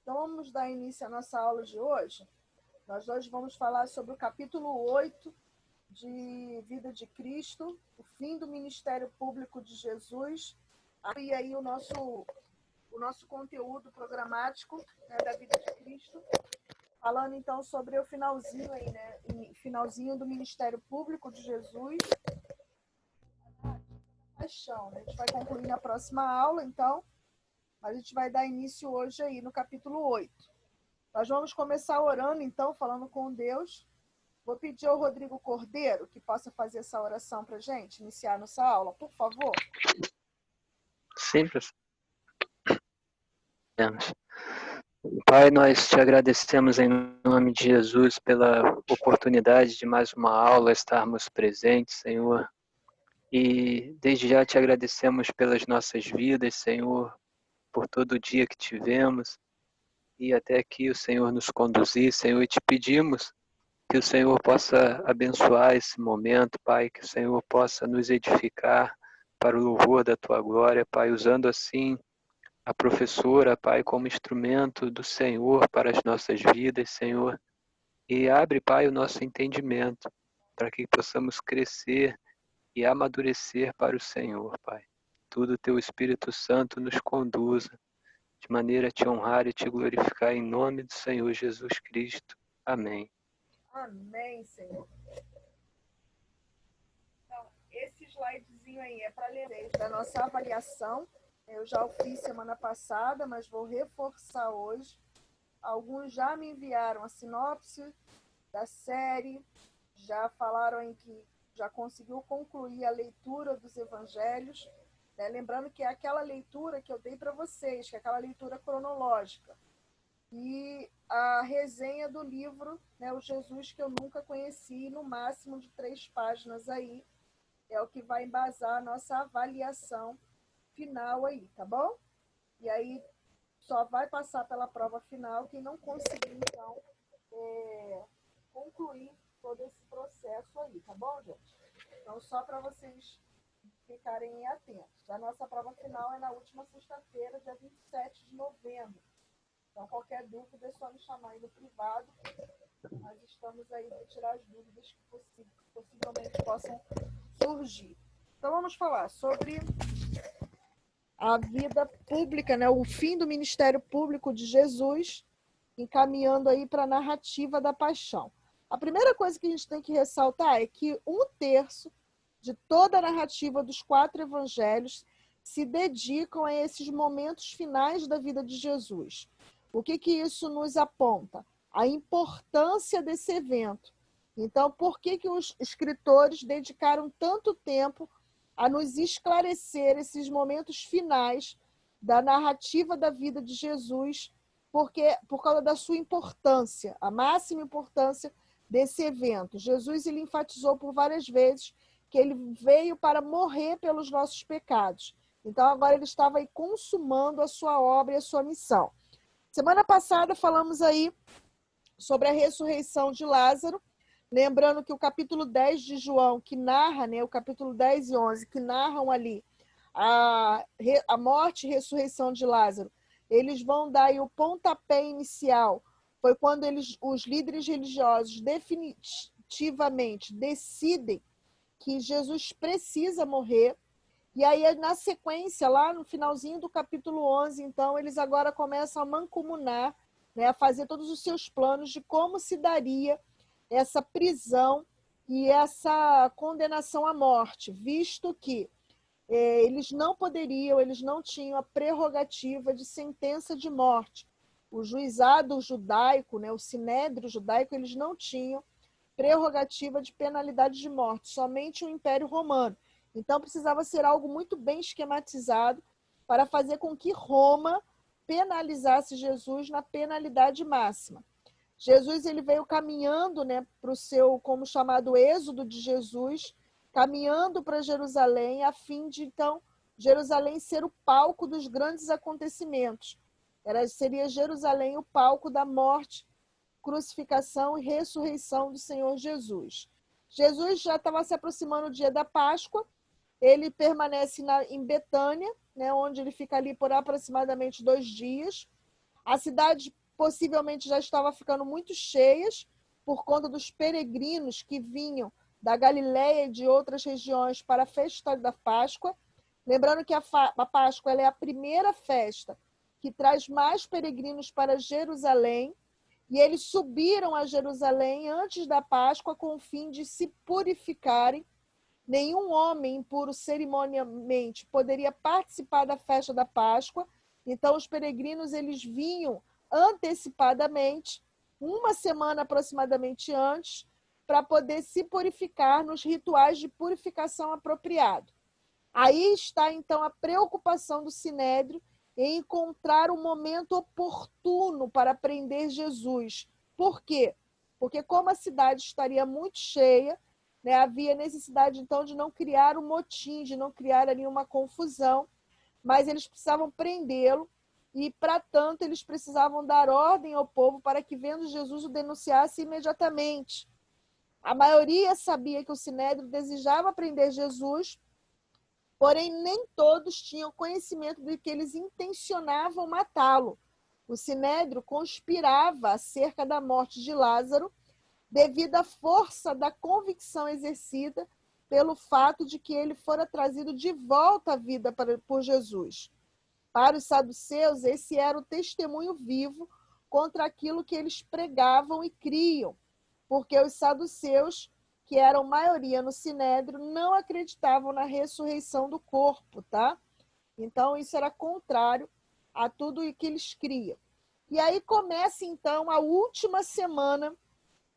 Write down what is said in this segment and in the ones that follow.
Então, vamos dar início à nossa aula de hoje. Nós hoje vamos falar sobre o capítulo 8 de Vida de Cristo, o fim do ministério público de Jesus, e aí o nosso conteúdo programático, né, da Vida de Cristo, falando então sobre o finalzinho aí, né, finalzinho do ministério público de Jesus, paixão, né? A gente vai concluir na próxima aula, então, a gente vai dar início hoje aí no capítulo 8. Nós vamos começar orando, então, falando com Deus. Vou pedir ao Rodrigo Cordeiro que possa fazer essa oração para a gente, iniciar nossa aula, por favor. Sim, professor. Pai, nós te agradecemos em nome de Jesus pela oportunidade de mais uma aula estarmos presentes, Senhor. E desde já te agradecemos pelas nossas vidas, Senhor, por todo o dia que tivemos e até aqui o Senhor nos conduzir, Senhor, e te pedimos que o Senhor possa abençoar esse momento, Pai, que o Senhor possa nos edificar para o louvor da Tua glória, Pai, usando assim a professora, Pai, como instrumento do Senhor para as nossas vidas, Senhor. E abre, Pai, o nosso entendimento para que possamos crescer e amadurecer para o Senhor, Pai. Tudo o Teu Espírito Santo nos conduza de maneira a te honrar e te glorificar em nome do Senhor Jesus Cristo. Amém. Amém, Senhor. Então, esse slidezinho aí é para ler da nossa avaliação. Eu já o fiz semana passada, mas vou reforçar hoje. Alguns já me enviaram a sinopse da série, já falaram em que já conseguiu concluir a leitura dos evangelhos, né? Lembrando que é aquela leitura que eu dei para vocês, que é aquela leitura cronológica. E a resenha do livro, né, O Jesus que eu nunca conheci, no máximo de 3 páginas aí, é o que vai embasar a nossa avaliação final aí, tá bom? E aí só vai passar pela prova final quem não conseguir, então, concluir todo esse processo aí, tá bom, gente? Então, só para vocês ficarem atentos. A nossa prova final é na última sexta-feira, dia 27 de novembro. Então, qualquer dúvida é só me chamar aí no privado. Nós estamos aí para tirar as dúvidas que possivelmente possam surgir. Então, vamos falar sobre a vida pública, né? O fim do ministério público de Jesus, encaminhando aí para a narrativa da paixão. A primeira coisa que a gente tem que ressaltar é que 1/3 de toda a narrativa dos 4 evangelhos se dedicam a esses momentos finais da vida de Jesus. O que isso nos aponta? A importância desse evento. Então, por que os escritores dedicaram tanto tempo a nos esclarecer esses momentos finais da narrativa da vida de Jesus, por causa da sua importância, a máxima importância desse evento. Jesus ele enfatizou por várias vezes que ele veio para morrer pelos nossos pecados. Então, agora ele estava aí consumando a sua obra e a sua missão. Semana passada falamos aí sobre a ressurreição de Lázaro, lembrando que o capítulo 10 de João, que narra, né, o capítulo 10 e 11, que narram ali a morte e ressurreição de Lázaro, eles vão dar aí o pontapé inicial. Foi quando os líderes religiosos definitivamente decidem que Jesus precisa morrer. E aí, na sequência, lá no finalzinho do capítulo 11, então, eles agora começam a mancomunar, né, a fazer todos os seus planos de como se daria essa prisão e essa condenação à morte, visto que eles não tinham a prerrogativa de sentença de morte. O juizado judaico, né, o sinédrio judaico, eles não tinham prerrogativa de penalidade de morte, somente o Império Romano. Então, precisava ser algo muito bem esquematizado para fazer com que Roma penalizasse Jesus na penalidade máxima. Jesus ele veio caminhando, né, para o seu, como chamado, êxodo de Jesus, caminhando para Jerusalém, a fim de, então, Jerusalém ser o palco dos grandes acontecimentos. Seria Jerusalém o palco da morte, crucificação e ressurreição do Senhor Jesus. Jesus já estava se aproximando do dia da Páscoa, ele permanece em Betânia, né, onde ele fica ali por aproximadamente 2 dias. A cidade possivelmente já estava ficando muito cheia por conta dos peregrinos que vinham da Galiléia e de outras regiões para a festa da Páscoa. Lembrando que a Páscoa ela é a primeira festa que traz mais peregrinos para Jerusalém, e eles subiram a Jerusalém antes da Páscoa com o fim de se purificarem. Nenhum homem impuro cerimonialmente poderia participar da festa da Páscoa, então os peregrinos eles vinham antecipadamente, uma semana aproximadamente antes, para poder se purificar nos rituais de purificação apropriado. Aí está, então, a preocupação do Sinédrio em encontrar o momento oportuno para prender Jesus. Por quê? Porque como a cidade estaria muito cheia, né, havia necessidade, então, de não criar um motim, de não criar ali uma confusão, mas eles precisavam prendê-lo e, para tanto, eles precisavam dar ordem ao povo para que, vendo Jesus, o denunciasse imediatamente. A maioria sabia que o Sinédrio desejava prender Jesus, porém nem todos tinham conhecimento de que eles intencionavam matá-lo. O Sinédrio conspirava acerca da morte de Lázaro devido à força da convicção exercida pelo fato de que ele fora trazido de volta à vida por Jesus. Para os saduceus, esse era o testemunho vivo contra aquilo que eles pregavam e criam, porque os saduceus, que eram maioria no Sinédrio, não acreditavam na ressurreição do corpo, tá? Então, isso era contrário a tudo o que eles criam. E aí começa, então, a última semana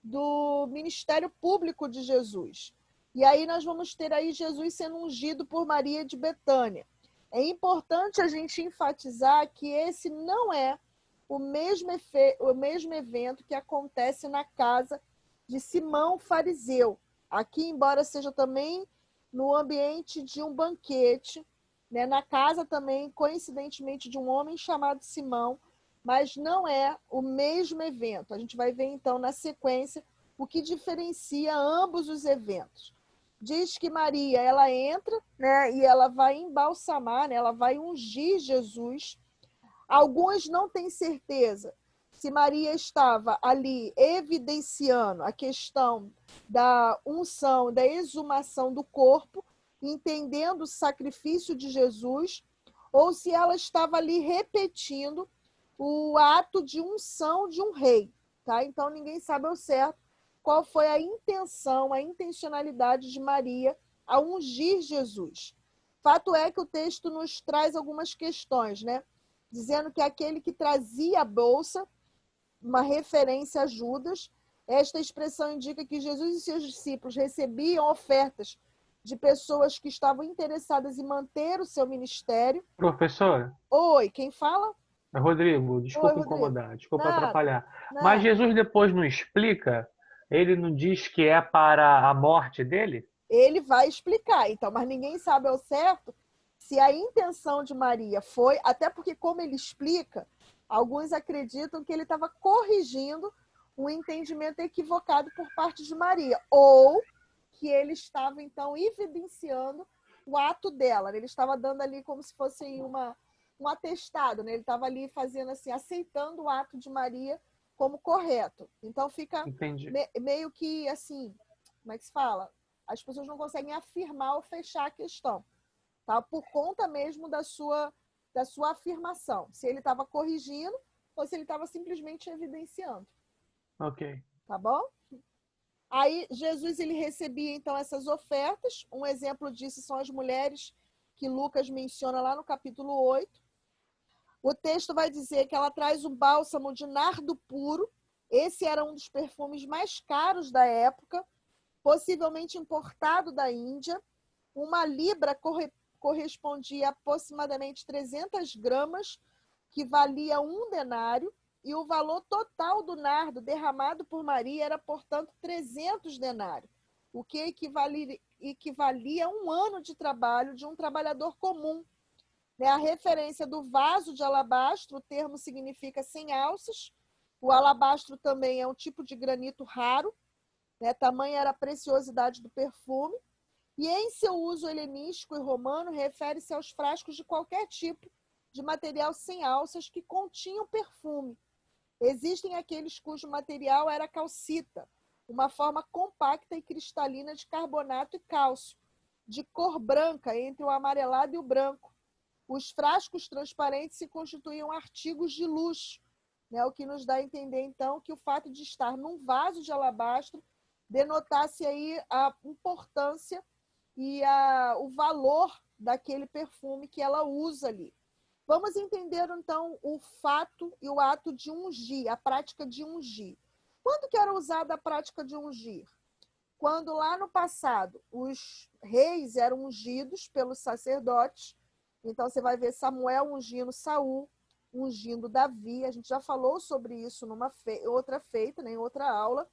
do ministério público de Jesus. E aí nós vamos ter aí Jesus sendo ungido por Maria de Betânia. É importante a gente enfatizar que esse não é o mesmo evento que acontece na casa de Simão fariseu. Aqui, embora seja também no ambiente de um banquete, né, na casa também, coincidentemente, de um homem chamado Simão, mas não é o mesmo evento. A gente vai ver, então, na sequência, o que diferencia ambos os eventos. Diz que Maria, ela entra, né, e ela vai embalsamar, né, ela vai ungir Jesus. Alguns não têm certeza se Maria estava ali evidenciando a questão da unção, da exumação do corpo, entendendo o sacrifício de Jesus, ou se ela estava ali repetindo o ato de unção de um rei, tá? Então ninguém sabe ao certo qual foi a intenção, a intencionalidade de Maria ao ungir Jesus. Fato é que o texto nos traz algumas questões, né? Dizendo que aquele que trazia a bolsa, uma referência a Judas, esta expressão indica que Jesus e seus discípulos recebiam ofertas de pessoas que estavam interessadas em manter o seu ministério. Professora? Oi, quem fala? É Rodrigo, desculpa Oi, Rodrigo. incomodar, desculpa Nada, atrapalhar. Mas nada. Jesus depois não explica? Ele não diz que é para a morte dele? Ele vai explicar, então, mas ninguém sabe ao certo se a intenção de Maria foi, até porque, como ele explica, alguns acreditam que ele estava corrigindo um entendimento equivocado por parte de Maria, ou que ele estava, então, evidenciando o ato dela. Ele estava dando ali como se fosse um atestado, né? Ele estava ali fazendo assim, aceitando o ato de Maria como correto. Então fica meio que assim, como é que se fala? As pessoas não conseguem afirmar ou fechar a questão, tá? Por conta mesmo da sua afirmação. Se ele estava corrigindo ou se ele estava simplesmente evidenciando. Ok. Tá bom? Aí Jesus ele recebia então essas ofertas. Um exemplo disso são as mulheres que Lucas menciona lá no capítulo 8. O texto vai dizer que ela traz um bálsamo de nardo puro. Esse era um dos perfumes mais caros da época, possivelmente importado da Índia. Uma libra correspondia a aproximadamente 300 gramas, que valia 1 denário, e o valor total do nardo derramado por Maria era, portanto, 300 denários, o que equivalia a 1 ano de trabalho de um trabalhador comum. A referência do vaso de alabastro, o termo significa 100 alças. O alabastro também é um tipo de granito raro, né? Tamanha era a preciosidade do perfume. E em seu uso helenístico e romano, refere-se aos frascos de qualquer tipo de material sem alças que continham perfume. Existem aqueles cujo material era calcita, uma forma compacta e cristalina de carbonato e cálcio, de cor branca entre o amarelado e o branco. Os frascos transparentes se constituíam artigos de luxo, né? O que nos dá a entender, então, que o fato de estar num vaso de alabastro denotasse aí a importância e o valor daquele perfume que ela usa ali. Vamos entender, então, o fato e o ato de ungir, a prática de ungir. Quando que era usada a prática de ungir? Quando lá no passado os reis eram ungidos pelos sacerdotes. Então você vai ver Samuel ungindo Saul, ungindo Davi. A gente já falou sobre isso numa outra feita, né, em outra aula.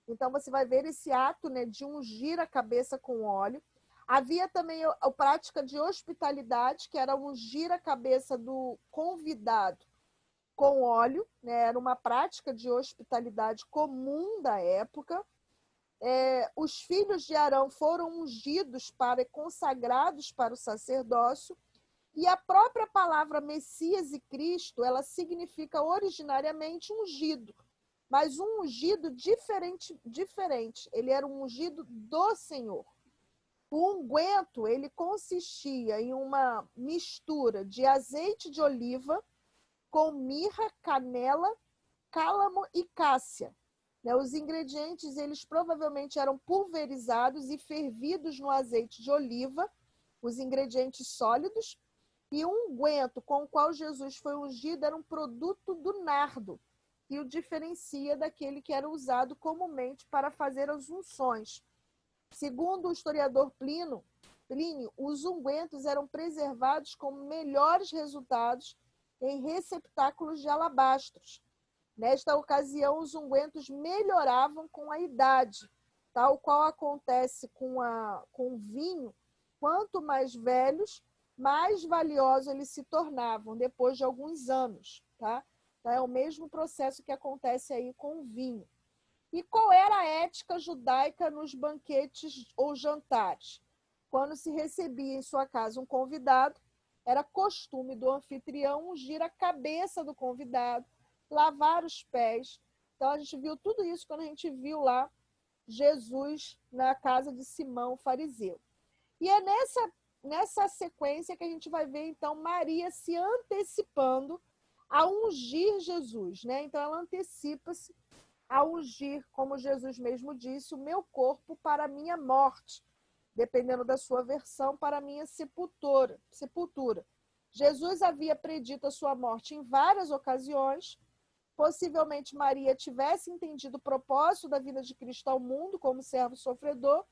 Então você vai ver esse ato, né, de ungir a cabeça com óleo. Havia também a prática de hospitalidade, que era ungir a cabeça do convidado com óleo, né? Era uma prática de hospitalidade comum da época. Os filhos de Arão foram ungidos consagrados para o sacerdócio, e a própria palavra Messias e Cristo, ela significa originariamente ungido, mas um ungido diferente. Ele era um ungido do Senhor. O unguento, ele consistia em uma mistura de azeite de oliva com mirra, canela, cálamo e cássia. Os ingredientes, eles provavelmente eram pulverizados e fervidos no azeite de oliva, os ingredientes sólidos, e o unguento com o qual Jesus foi ungido era um produto do nardo, que o diferencia daquele que era usado comumente para fazer as unções. Segundo o historiador Plínio, os ungüentos eram preservados com melhores resultados em receptáculos de alabastros. Nesta ocasião, os ungüentos melhoravam com a idade, tal qual acontece com o vinho. Quanto mais velhos, mais valiosos eles se tornavam depois de alguns anos. Tá? Então, é o mesmo processo que acontece aí com o vinho. E qual era a ética judaica nos banquetes ou jantares? Quando se recebia em sua casa um convidado, era costume do anfitrião ungir a cabeça do convidado, lavar os pés. Então, a gente viu tudo isso quando a gente viu lá Jesus na casa de Simão, o fariseu. E é nessa sequência que a gente vai ver, então, Maria se antecipando a ungir Jesus, né? Então, ela antecipa-se a ungir, como Jesus mesmo disse, o meu corpo para a minha morte, dependendo da sua versão, para a minha sepultura. Jesus havia predito a sua morte em várias ocasiões. Possivelmente Maria tivesse entendido o propósito da vinda de Cristo ao mundo como servo sofredor,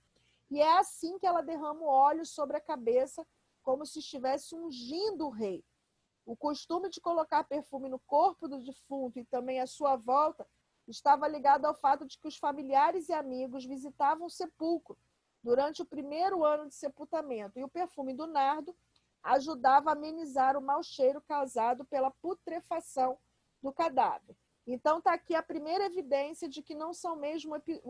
e é assim que ela derrama o óleo sobre a cabeça, como se estivesse ungindo o rei. O costume de colocar perfume no corpo do defunto e também à sua volta estava ligado ao fato de que os familiares e amigos visitavam o sepulcro durante o primeiro ano de sepultamento, e o perfume do nardo ajudava a amenizar o mau cheiro causado pela putrefação do cadáver. Então está aqui a primeira evidência de que não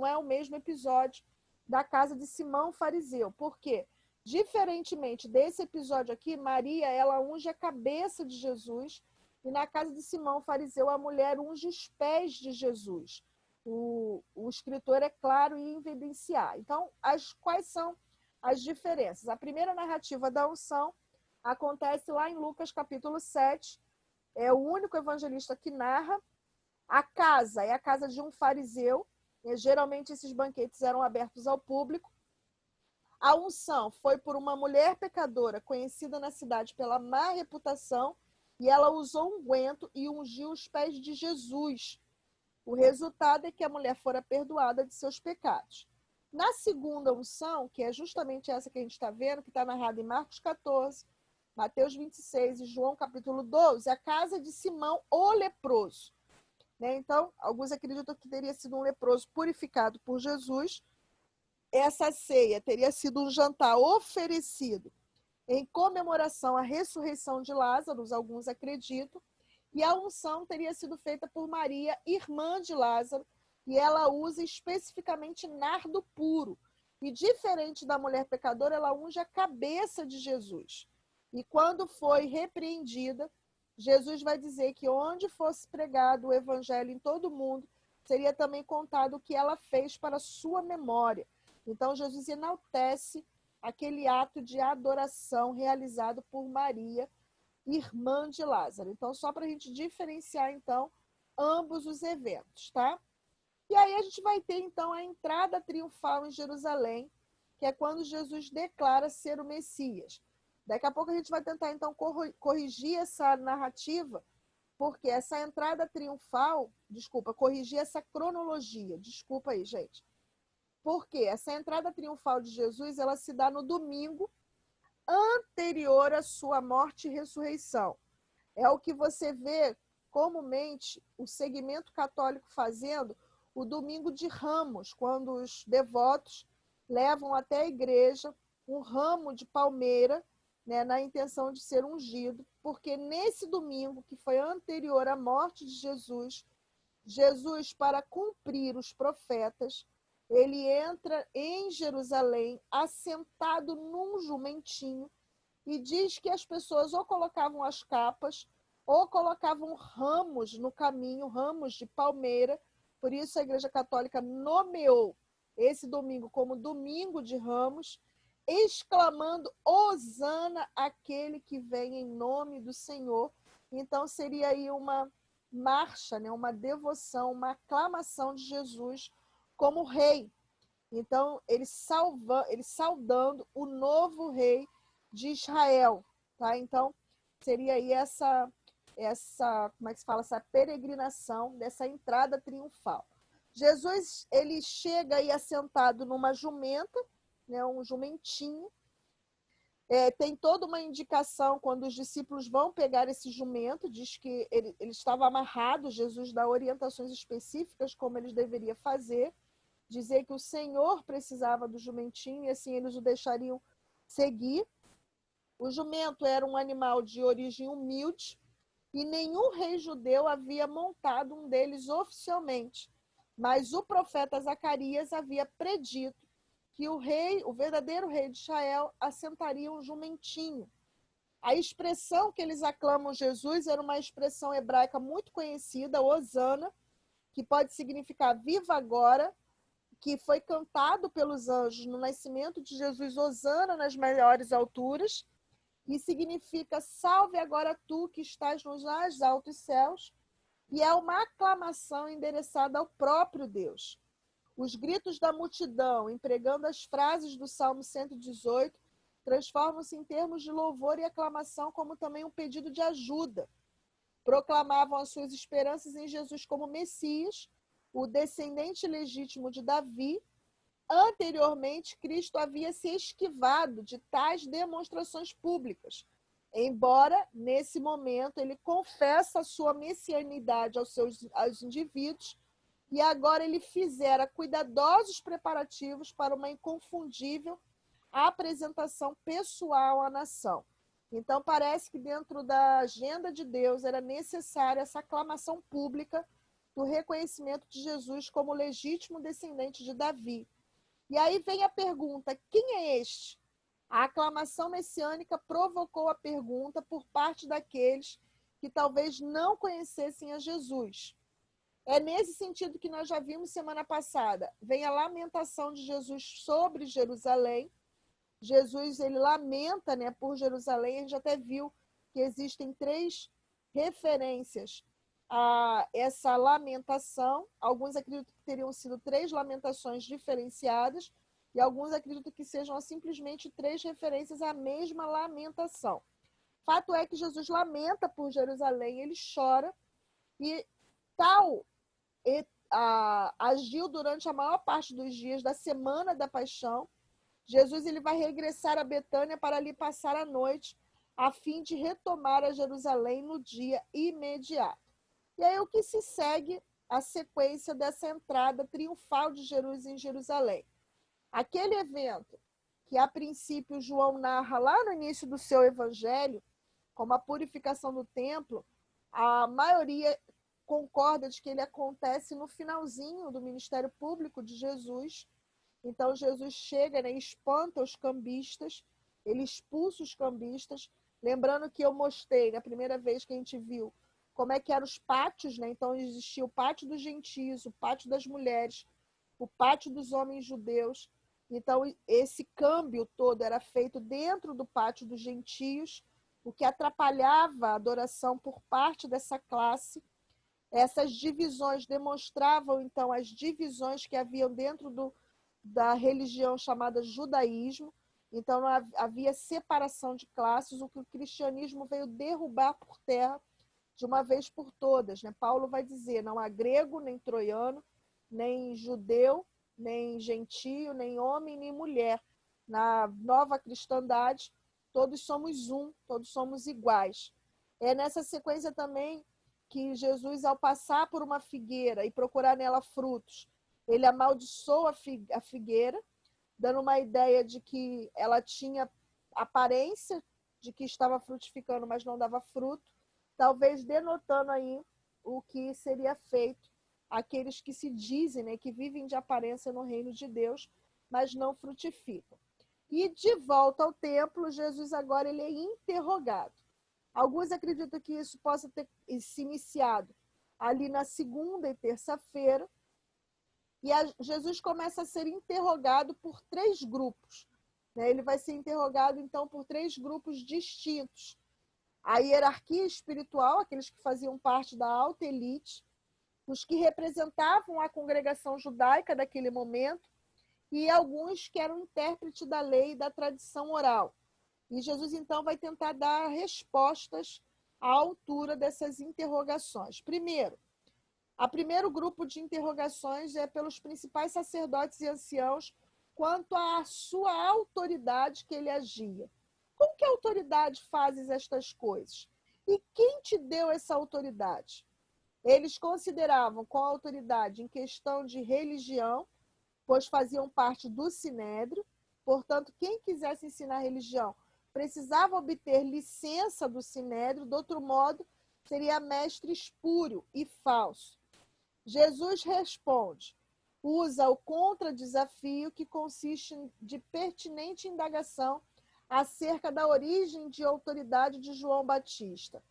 é o mesmo episódio da casa de Simão fariseu. Por quê? Diferentemente desse episódio aqui, Maria, ela unge a cabeça de Jesus, e na casa de Simão fariseu, a mulher unge os pés de Jesus. O escritor é claro em evidenciar. Então, quais são as diferenças? A primeira narrativa da unção acontece lá em Lucas capítulo 7. É o único evangelista que narra. A casa é a casa de um fariseu. Geralmente esses banquetes eram abertos ao público. A unção foi por uma mulher pecadora conhecida na cidade pela má reputação, e ela usou unguento e ungiu os pés de Jesus. O resultado é que a mulher fora perdoada de seus pecados. Na segunda unção, que é justamente essa que a gente está vendo, que está narrada em Marcos 14, Mateus 26 e João capítulo 12, a casa de Simão, o leproso. Então, alguns acreditam que teria sido um leproso purificado por Jesus. Essa ceia teria sido um jantar oferecido em comemoração à ressurreição de Lázaro, alguns acreditam, e a unção teria sido feita por Maria, irmã de Lázaro, e ela usa especificamente nardo puro. E diferente da mulher pecadora, ela unge a cabeça de Jesus. E quando foi repreendida, Jesus vai dizer que onde fosse pregado o evangelho em todo o mundo, seria também contado o que ela fez para a sua memória. Então, Jesus enaltece aquele ato de adoração realizado por Maria, irmã de Lázaro. Então, só para a gente diferenciar, então, ambos os eventos, tá? E aí a gente vai ter, então, a entrada triunfal em Jerusalém, que é quando Jesus declara ser o Messias. Daqui a pouco a gente vai tentar, então, corrigir essa narrativa, porque essa entrada triunfal, corrigir essa cronologia, desculpa aí, gente. Porque essa entrada triunfal de Jesus, ela se dá no domingo anterior à sua morte e ressurreição. É o que você vê comumente o segmento católico fazendo o domingo de Ramos, quando os devotos levam até a igreja um ramo de palmeira, né, na intenção de ser ungido, porque nesse domingo, que foi anterior à morte de Jesus, Jesus, para cumprir os profetas, ele entra em Jerusalém assentado num jumentinho e diz que as pessoas ou colocavam as capas ou colocavam ramos no caminho, ramos de palmeira. Por isso a Igreja Católica nomeou esse domingo como Domingo de Ramos, exclamando Hosana aquele que vem em nome do Senhor. Então seria aí uma marcha, né, uma devoção, uma aclamação de Jesus como rei. Então, ele saudando o novo rei de Israel, tá? Então, seria aí essa como é que se fala, essa peregrinação dessa entrada triunfal. Jesus, ele chega aí assentado numa jumenta, né, um jumentinho. Tem toda uma indicação quando os discípulos vão pegar esse jumento, diz que ele estava amarrado, Jesus dá orientações específicas como eles deveriam fazer, dizer que o Senhor precisava do jumentinho e assim eles o deixariam seguir. O jumento era um animal de origem humilde e nenhum rei judeu havia montado um deles oficialmente, mas o profeta Zacarias havia predito que o verdadeiro rei de Israel, assentaria um jumentinho. A expressão que eles aclamam Jesus era uma expressão hebraica muito conhecida, Hosana, que pode significar viva agora, que foi cantado pelos anjos no nascimento de Jesus, Hosana nas maiores alturas, e significa salve agora tu que estás nos mais altos céus, e é uma aclamação endereçada ao próprio Deus. Os gritos da multidão, empregando as frases do Salmo 118, transformam-se em termos de louvor e aclamação, como também um pedido de ajuda. Proclamavam as suas esperanças em Jesus como Messias, o descendente legítimo de Davi. Anteriormente, Cristo havia se esquivado de tais demonstrações públicas, embora, nesse momento, ele confessa a sua messianidade aos indivíduos, e agora ele fizera cuidadosos preparativos para uma inconfundível apresentação pessoal à nação. Então, parece que dentro da agenda de Deus era necessária essa aclamação pública do reconhecimento de Jesus como legítimo descendente de Davi. E aí vem a pergunta, quem é este? A aclamação messiânica provocou a pergunta por parte daqueles que talvez não conhecessem a Jesus. É nesse sentido que nós já vimos semana passada. Vem a lamentação de Jesus sobre Jerusalém. Jesus, ele lamenta, né, por Jerusalém. A gente até viu que existem 3 referências a essa lamentação. Alguns acreditam que teriam sido 3 lamentações diferenciadas e alguns acreditam que sejam simplesmente 3 referências à mesma lamentação. Fato é que Jesus lamenta por Jerusalém, ele chora e tal agiu durante a maior parte dos dias da semana da paixão. Jesus ele vai regressar a Betânia para ali passar a noite, a fim de retomar a Jerusalém no dia imediato. E aí o que se segue a sequência dessa entrada triunfal de Jesus em Jerusalém? Aquele evento que a princípio João narra lá no início do seu evangelho, como a purificação do templo, a maioria concorda de que ele acontece no finalzinho do ministério público de Jesus. Então, Jesus chega, né, espanta os cambistas, ele expulsa os cambistas, Lembrando que eu mostrei, na primeira vez que a gente viu, como é que eram os pátios, né? Então, existia o pátio dos gentios, o pátio das mulheres, o pátio dos homens judeus. Então, esse câmbio todo era feito dentro do pátio dos gentios, o que atrapalhava a adoração por parte dessa classe. Essas divisões demonstravam, então, as divisões que haviam dentro da religião chamada judaísmo. Então, não havia separação de classes, o que o cristianismo veio derrubar por terra de uma vez por todas, né? Paulo vai dizer, não há grego, nem troiano, nem judeu, nem gentio, nem homem, nem mulher. Na nova cristandade, todos somos um, todos somos iguais. É nessa sequência também que Jesus, ao passar por uma figueira e procurar nela frutos, ele amaldiçoa a figueira, dando uma ideia de que ela tinha aparência de que estava frutificando, mas não dava fruto, talvez denotando aí o que seria feito àqueles que se dizem, né, que vivem de aparência no reino de Deus, mas não frutificam. E de volta ao templo, Jesus agora ele é interrogado. Alguns acreditam que isso possa ter se iniciado ali na segunda e terça-feira, e Jesus começa a ser interrogado por 3 grupos. Né? Ele vai ser interrogado, então, por 3 grupos distintos. A hierarquia espiritual, aqueles que faziam parte da alta elite, os que representavam a congregação judaica daquele momento, e alguns que eram intérpretes da lei e da tradição oral. E Jesus, então, vai tentar dar respostas à altura dessas interrogações. Primeiro grupo de interrogações é pelos principais sacerdotes e anciãos quanto à sua autoridade que ele agia. Com que autoridade fazes estas coisas? E quem te deu essa autoridade? Eles consideravam com autoridade em questão de religião, pois faziam parte do Sinédrio. Portanto, quem quisesse ensinar religião precisava obter licença do Sinédrio, de outro modo, seria mestre espúrio e falso. Jesus responde, usa o contra-desafio que consiste de pertinente indagação acerca da origem de autoridade de João Batista.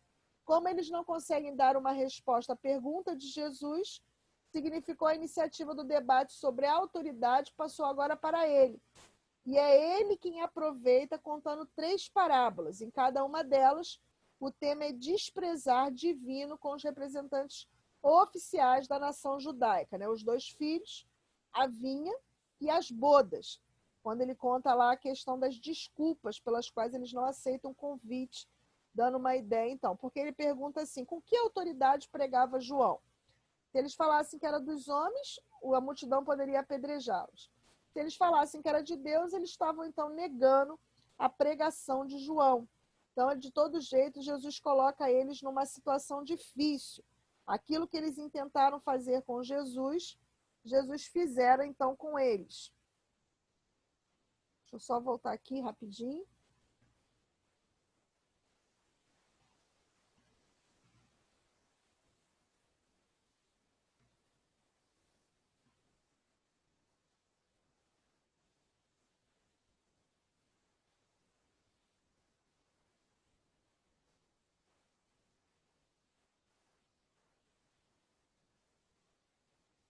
Como eles não conseguem dar uma resposta à pergunta de Jesus, significou a iniciativa do debate sobre a autoridade passou agora para ele. E é ele quem aproveita contando 3 parábolas. Em cada uma delas, o tema é desprezar divino com os representantes oficiais da nação judaica, né? Os 2 filhos, a vinha e as bodas. Quando ele conta lá a questão das desculpas pelas quais eles não aceitam o convite, dando uma ideia, então. Porque ele pergunta assim, com que autoridade pregava João? Se eles falassem que era dos homens, a multidão poderia apedrejá-los. Se eles falassem que era de Deus, eles estavam, então, negando a pregação de João. Então, de todo jeito, Jesus coloca eles numa situação difícil. Aquilo que eles intentaram fazer com Jesus, Jesus fizera, então, com eles. Deixa eu só voltar aqui rapidinho.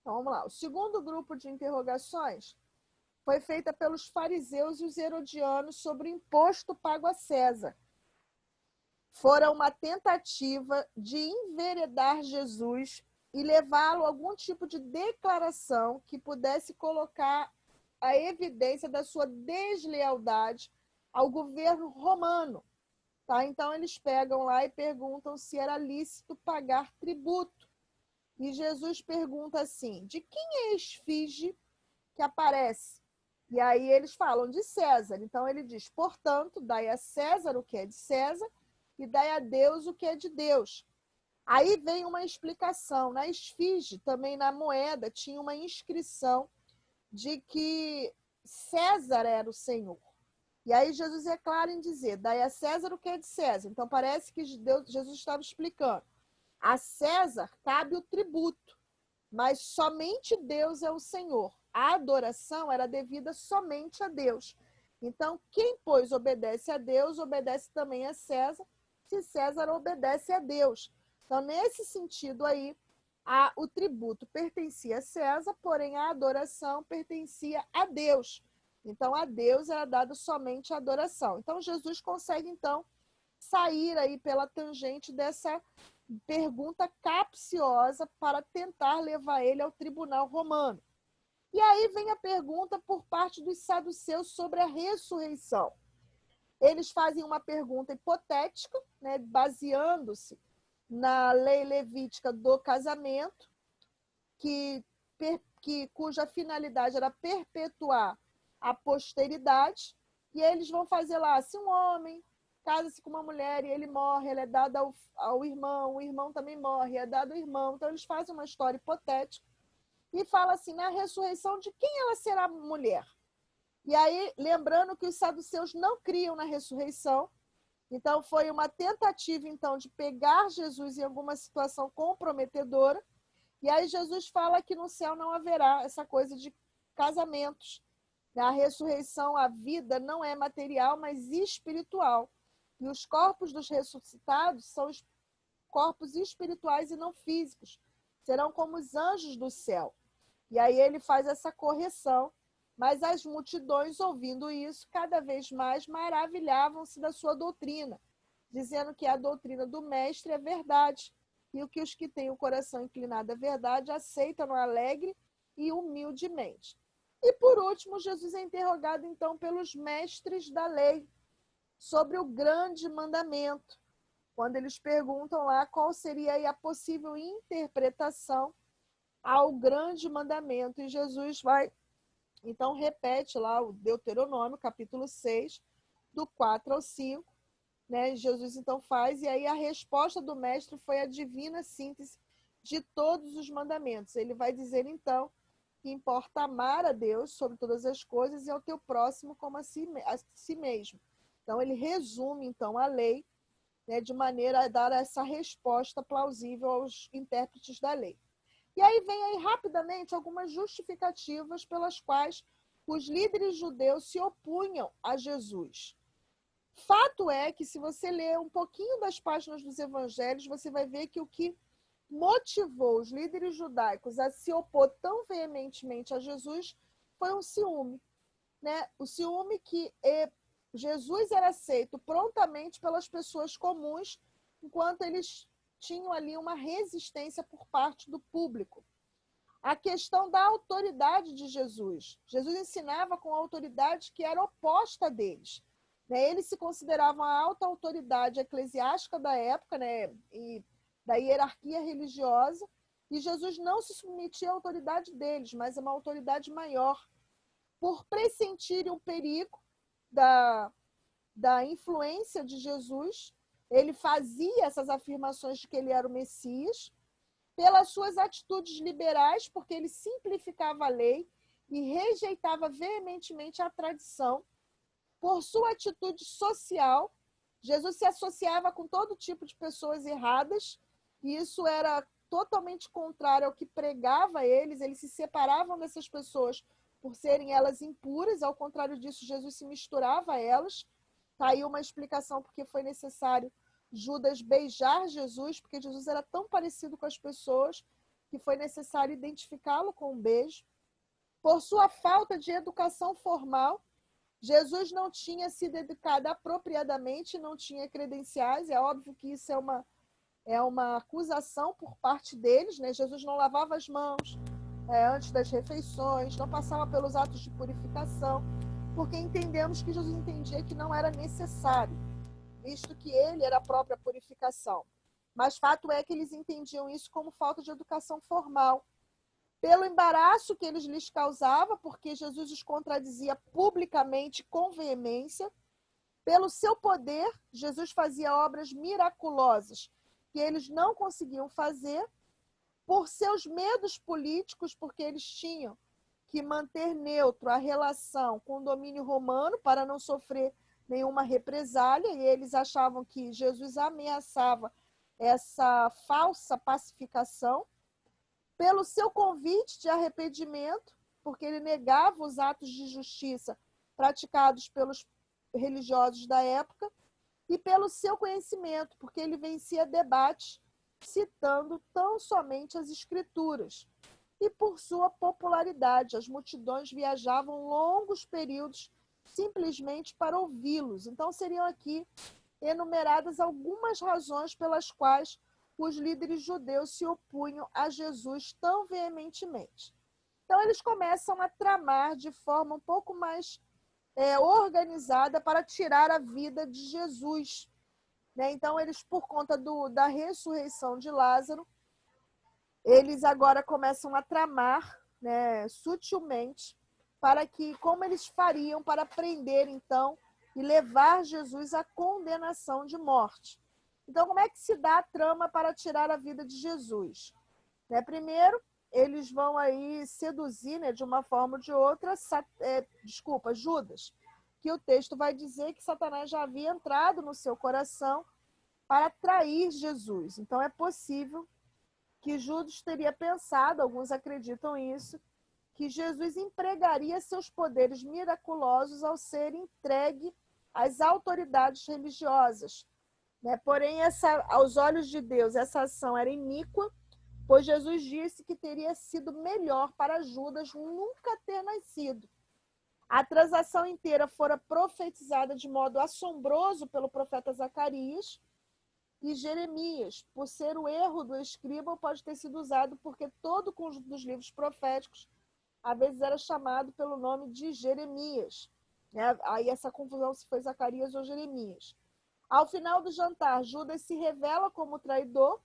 Então, vamos lá. O segundo grupo de interrogações foi feita pelos fariseus e os herodianos sobre o imposto pago a César. Fora uma tentativa de enveredar Jesus e levá-lo a algum tipo de declaração que pudesse colocar a evidência da sua deslealdade ao governo romano. Tá? Então, eles pegam lá e perguntam se era lícito pagar tributo. E Jesus pergunta assim, de quem é a esfinge que aparece? E aí eles falam de César. Então ele diz, portanto, dai a César o que é de César e dai a Deus o que é de Deus. Aí vem uma explicação. Na esfinge, também na moeda, tinha uma inscrição de que César era o Senhor. E aí Jesus é claro em dizer, dai a César o que é de César. Então parece que Jesus estava explicando. A César cabe o tributo, mas somente Deus é o Senhor. A adoração era devida somente a Deus. Então, quem, pois, obedece a Deus, obedece também a César, se César obedece a Deus. Então, nesse sentido aí, o tributo pertencia a César, porém a adoração pertencia a Deus. Então, a Deus era dado somente a adoração. Então, Jesus consegue, então, sair aí pela tangente dessa pergunta capciosa para tentar levar ele ao tribunal romano. E aí vem a pergunta por parte dos saduceus sobre a ressurreição. Eles fazem uma pergunta hipotética, né, baseando-se na lei levítica do casamento, cuja finalidade era perpetuar a posteridade, e eles vão fazer lá, se um homem casa-se com uma mulher e ele morre, ele é dado ao irmão, o irmão também morre, é dado ao irmão. Então, eles fazem uma história hipotética e falam assim, na ressurreição, de quem ela será mulher? E aí, lembrando que os saduceus não criam na ressurreição, então foi uma tentativa, então, de pegar Jesus em alguma situação comprometedora, e aí Jesus fala que no céu não haverá essa coisa de casamentos. Na ressurreição, a vida não é material, mas espiritual. E os corpos dos ressuscitados são os corpos espirituais e não físicos. Serão como os anjos do céu. E aí ele faz essa correção. Mas as multidões, ouvindo isso, cada vez mais maravilhavam-se da sua doutrina, dizendo que a doutrina do mestre é verdade, e o que os que têm o coração inclinado à verdade aceitam alegre e humildemente. E, por último, Jesus é interrogado, então, pelos mestres da lei sobre o grande mandamento, quando eles perguntam lá qual seria aí a possível interpretação ao grande mandamento. E Jesus vai, então, repete lá o Deuteronômio, capítulo 6, do 4 ao 5, né? Jesus, então, faz, e aí a resposta do mestre foi a divina síntese de todos os mandamentos. Ele vai dizer, então, que importa amar a Deus sobre todas as coisas e ao teu próximo como a si mesmo. Então, ele resume, então, a lei, né, de maneira a dar essa resposta plausível aos intérpretes da lei. E aí vem aí rapidamente algumas justificativas pelas quais os líderes judeus se opunham a Jesus. Fato é que, se você ler um pouquinho das páginas dos evangelhos, você vai ver que o que motivou os líderes judaicos a se opor tão veementemente a Jesus foi um ciúme, né? O ciúme que Jesus era aceito prontamente pelas pessoas comuns, enquanto eles tinham ali uma resistência por parte do público. A questão da autoridade de Jesus. Jesus ensinava com autoridade que era oposta deles. Eles se consideravam a alta autoridade eclesiástica da época, né? E da hierarquia religiosa, e Jesus não se submetia à autoridade deles, mas a uma autoridade maior. Por pressentirem o perigo da influência de Jesus, ele fazia essas afirmações de que ele era o Messias, pelas suas atitudes liberais, porque ele simplificava a lei e rejeitava veementemente a tradição, por sua atitude social. Jesus se associava com todo tipo de pessoas erradas, e isso era totalmente contrário ao que pregava eles se separavam dessas pessoas por serem elas impuras, ao contrário disso, Jesus se misturava a elas. Está aí uma explicação porque foi necessário Judas beijar Jesus, porque Jesus era tão parecido com as pessoas que foi necessário identificá-lo com um beijo. Por sua falta de educação formal, Jesus não tinha sido educado apropriadamente, não tinha credenciais. É óbvio que isso é uma acusação por parte deles, né? Jesus não lavava as mãos antes das refeições, não passava pelos atos de purificação, porque entendemos que Jesus entendia que não era necessário, visto que ele era a própria purificação. Mas fato é que eles entendiam isso como falta de educação formal. Pelo embaraço que eles lhes causava, porque Jesus os contradizia publicamente com veemência. Pelo seu poder, Jesus fazia obras miraculosas que eles não conseguiam fazer. Por seus medos políticos, porque eles tinham que manter neutro a relação com o domínio romano para não sofrer nenhuma represália, e eles achavam que Jesus ameaçava essa falsa pacificação. Pelo seu convite de arrependimento, porque ele negava os atos de justiça praticados pelos religiosos da época e pelo seu conhecimento, porque ele vencia debates citando tão somente as escrituras. E por sua popularidade, as multidões viajavam longos períodos simplesmente para ouvi-los. Então, seriam aqui enumeradas algumas razões pelas quais os líderes judeus se opunham a Jesus tão veementemente. Então, eles começam a tramar de forma um pouco mais organizada para tirar a vida de Jesus. Né? Então, eles, por conta da ressurreição de Lázaro, eles agora começam a tramar, né, sutilmente, para que, como eles fariam para prender, então, e levar Jesus à condenação de morte. Então, como é que se dá a trama para tirar a vida de Jesus? Né? Primeiro, eles vão aí seduzir, né, de uma forma ou de outra, Judas, que o texto vai dizer que Satanás já havia entrado no seu coração para trair Jesus. Então, é possível que Judas teria pensado, alguns acreditam isso, que Jesus empregaria seus poderes miraculosos ao ser entregue às autoridades religiosas. Né? Porém, aos olhos de Deus, essa ação era iníqua, pois Jesus disse que teria sido melhor para Judas nunca ter nascido. A transação inteira fora profetizada de modo assombroso pelo profeta Zacarias e Jeremias. Por ser o erro do escriba, pode ter sido usado porque todo o conjunto dos livros proféticos, às vezes, era chamado pelo nome de Jeremias. Né? Aí essa confusão se foi Zacarias ou Jeremias. Ao final do jantar, Judas se revela como traidor,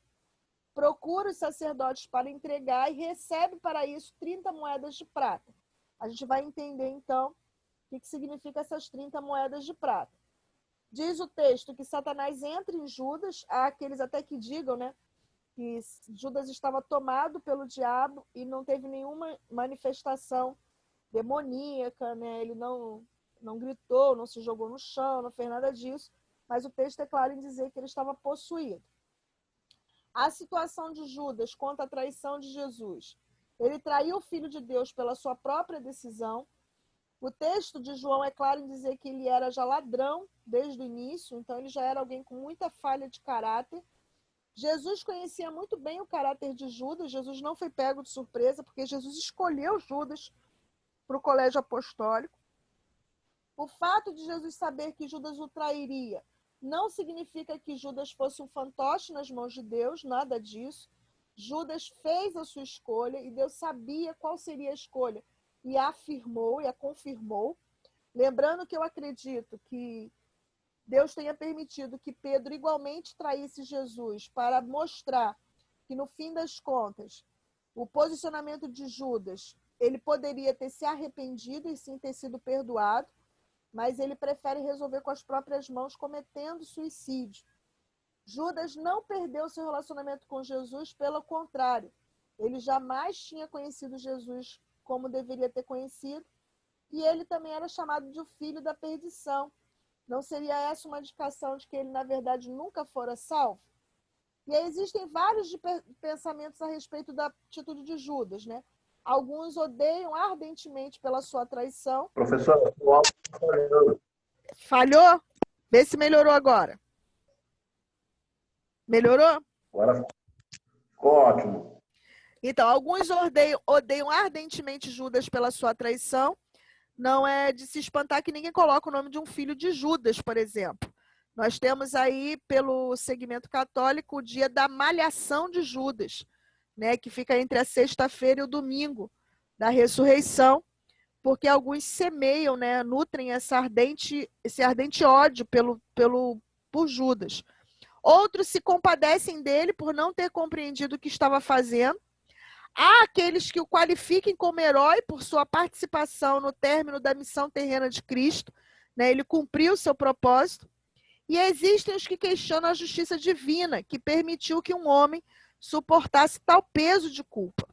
procura os sacerdotes para entregar e recebe para isso 30 moedas de prata. A gente vai entender, então, o que significa essas 30 moedas de prata. Diz o texto que Satanás entra em Judas, há aqueles até que digam, né, que Judas estava tomado pelo diabo e não teve nenhuma manifestação demoníaca, né? Ele não gritou, não se jogou no chão, não fez nada disso, mas o texto é claro em dizer que ele estava possuído. A situação de Judas quanto à traição de Jesus. Ele traiu o Filho de Deus pela sua própria decisão. O texto de João é claro em dizer que ele era já ladrão desde o início, então ele já era alguém com muita falha de caráter. Jesus conhecia muito bem o caráter de Judas, Jesus não foi pego de surpresa, porque Jesus escolheu Judas para o colégio apostólico. O fato de Jesus saber que Judas o trairia não significa que Judas fosse um fantoche nas mãos de Deus, nada disso. Judas fez a sua escolha e Deus sabia qual seria a escolha e a afirmou e a confirmou. Lembrando que eu acredito que Deus tenha permitido que Pedro igualmente traísse Jesus para mostrar que, no fim das contas, o posicionamento de Judas, ele poderia ter se arrependido e sim ter sido perdoado, mas ele prefere resolver com as próprias mãos, cometendo suicídio. Judas não perdeu seu relacionamento com Jesus, pelo contrário, ele jamais tinha conhecido Jesus como deveria ter conhecido, e ele também era chamado de o filho da perdição. Não seria essa uma indicação de que ele, na verdade, nunca fora salvo? E aí existem vários pensamentos a respeito da atitude de Judas, né? Alguns odeiam ardentemente pela sua traição. Professor, o áudio falhou. Falhou? Vê se melhorou agora. Melhorou? Agora ficou ótimo. Então, alguns odeiam ardentemente Judas pela sua traição. Não é de se espantar que ninguém coloca o nome de um filho de Judas, por exemplo. Nós temos aí, pelo segmento católico, o dia da malhação de Judas, né, que fica entre a sexta-feira e o domingo da ressurreição, porque alguns semeiam, né, nutrem esse ardente ódio por Judas. Outros se compadecem dele por não ter compreendido o que estava fazendo. Há aqueles que o qualifiquem como herói por sua participação no término da missão terrena de Cristo, né? Ele cumpriu o seu propósito. E existem os que questionam a justiça divina, que permitiu que um homem suportasse tal peso de culpa.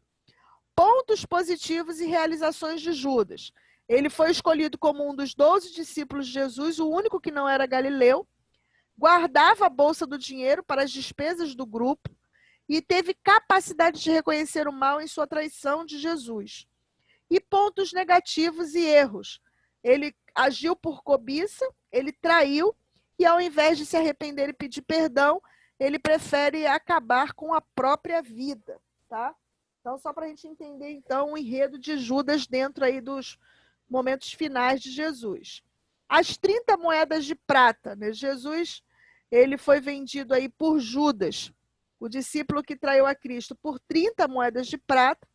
Pontos positivos e realizações de Judas. Ele foi escolhido como um dos 12 discípulos de Jesus, o único que não era galileu, guardava a bolsa do dinheiro para as despesas do grupo, e teve capacidade de reconhecer o mal em sua traição de Jesus. E pontos negativos e erros. Ele agiu por cobiça, ele traiu, e ao invés de se arrepender e pedir perdão, ele prefere acabar com a própria vida, tá? Então, só para a gente entender, então, o enredo de Judas dentro aí dos momentos finais de Jesus. As 30 moedas de prata, né? Jesus, ele foi vendido aí por Judas, o discípulo que traiu a Cristo, por 30 moedas de prata.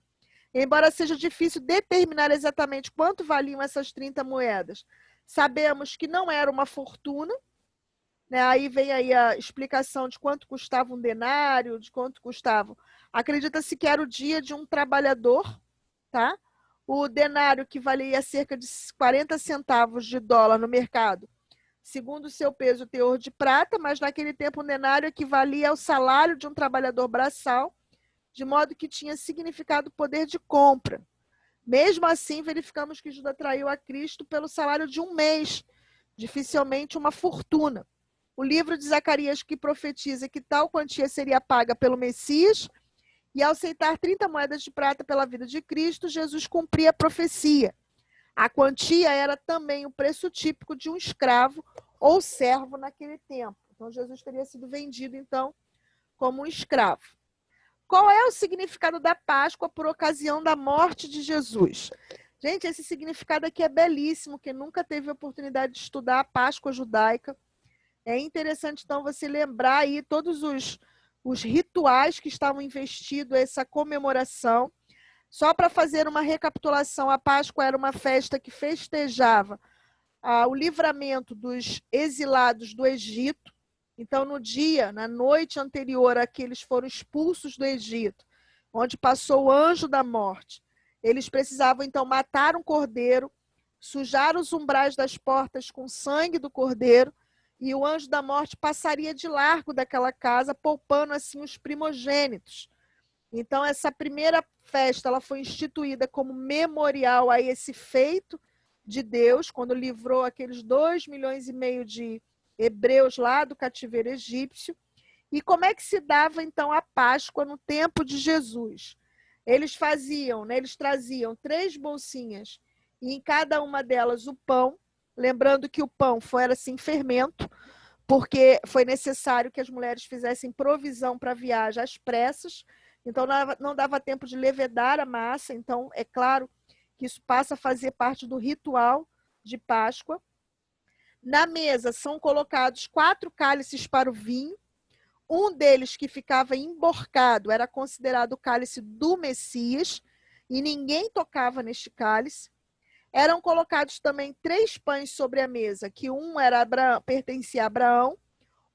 Embora seja difícil determinar exatamente quanto valiam essas 30 moedas, sabemos que não era uma fortuna, né? Aí vem aí a explicação de quanto custava um denário, de quanto custava. Acredita-se que era o dia de um trabalhador, tá? O denário, que valia cerca de 40 centavos de dólar no mercado, segundo o seu peso e teor de prata, mas naquele tempo um denário equivalia ao salário de um trabalhador braçal, de modo que tinha significado poder de compra. Mesmo assim, verificamos que Judas traiu a Cristo pelo salário de um mês, dificilmente uma fortuna. O livro de Zacarias que profetiza que tal quantia seria paga pelo Messias, e ao aceitar 30 moedas de prata pela vida de Cristo, Jesus cumpria a profecia. A quantia era também o preço típico de um escravo ou servo naquele tempo. Então, Jesus teria sido vendido, então, como um escravo. Qual é o significado da Páscoa por ocasião da morte de Jesus? Gente, esse significado aqui é belíssimo. Quem nunca teve a oportunidade de estudar a Páscoa judaica, é interessante, então, você lembrar aí todos os rituais que estavam investidos a essa comemoração. Só para fazer uma recapitulação, a Páscoa era uma festa que festejava o livramento dos exilados do Egito. Então, no dia, na noite anterior a que eles foram expulsos do Egito, onde passou o anjo da morte, eles precisavam, então, matar um cordeiro, sujar os umbrais das portas com sangue do cordeiro, e o anjo da morte passaria de largo daquela casa, poupando, assim, os primogênitos. Então, essa primeira festa ela foi instituída como memorial a esse feito de Deus, quando livrou aqueles 2,5 milhões de hebreus lá do cativeiro egípcio. E como é que se dava, então, a Páscoa no tempo de Jesus? Eles faziam, né, eles traziam 3 bolsinhas, e em cada uma delas o pão, lembrando que o pão era assim fermento, porque foi necessário que as mulheres fizessem provisão para a viagem às pressas. Então, não dava tempo de levedar a massa. Então, é claro que isso passa a fazer parte do ritual de Páscoa. Na mesa são colocados 4 cálices para o vinho. Um deles, que ficava emborcado, era considerado o cálice do Messias, e ninguém tocava neste cálice. Eram colocados também 3 pães sobre a mesa, que um pertencia a Abraão,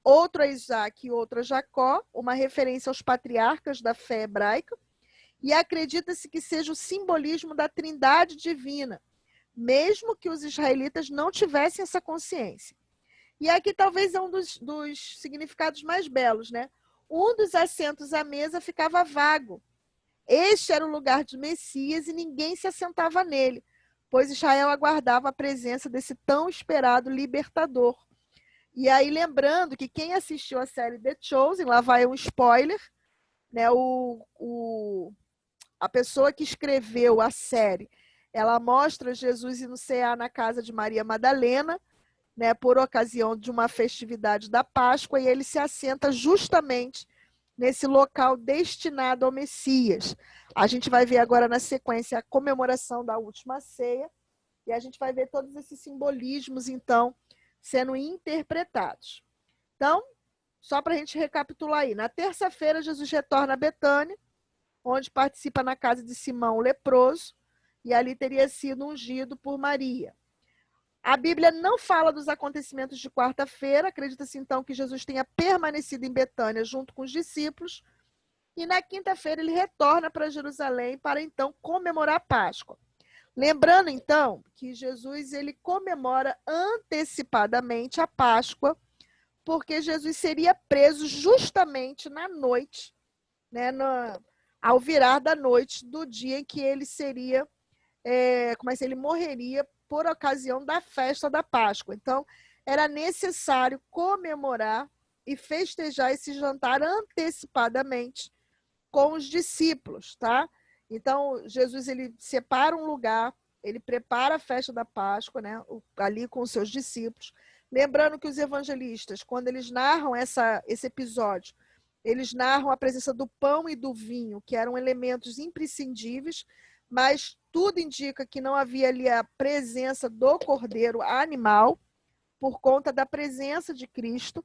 outro a Isaac e outro a Jacó, uma referência aos patriarcas da fé hebraica, e acredita-se que seja o simbolismo da trindade divina, mesmo que os israelitas não tivessem essa consciência. E aqui talvez é um dos significados mais belos, né? Um dos assentos à mesa ficava vago. Este era o lugar de Messias e ninguém se assentava nele, pois Israel aguardava a presença desse tão esperado libertador. E aí, lembrando que quem assistiu a série The Chosen, lá vai um spoiler, né? A pessoa que escreveu a série, ela mostra Jesus indo cear na casa de Maria Madalena, né, por ocasião de uma festividade da Páscoa, e ele se assenta justamente nesse local destinado ao Messias. A gente vai ver agora na sequência a comemoração da última ceia, e a gente vai ver todos esses simbolismos, então, sendo interpretados. Então, só para a gente recapitular aí, na terça-feira Jesus retorna a Betânia, onde participa na casa de Simão o leproso, e ali teria sido ungido por Maria. A Bíblia não fala dos acontecimentos de quarta-feira, acredita-se então que Jesus tenha permanecido em Betânia junto com os discípulos, e na quinta-feira ele retorna para Jerusalém para então comemorar a Páscoa. Lembrando então que Jesus ele comemora antecipadamente a Páscoa, porque Jesus seria preso justamente na noite, né, ao virar da noite do dia em que ele seria, ele morreria por ocasião da festa da Páscoa. Então, era necessário comemorar e festejar esse jantar antecipadamente com os discípulos, tá? Então, Jesus ele separa um lugar ele prepara a festa da Páscoa, né, ali com os seus discípulos. Lembrando que os evangelistas, quando eles narram esse episódio, eles narram a presença do pão e do vinho, que eram elementos imprescindíveis, mas tudo indica que não havia ali a presença do cordeiro animal, por conta da presença de Cristo,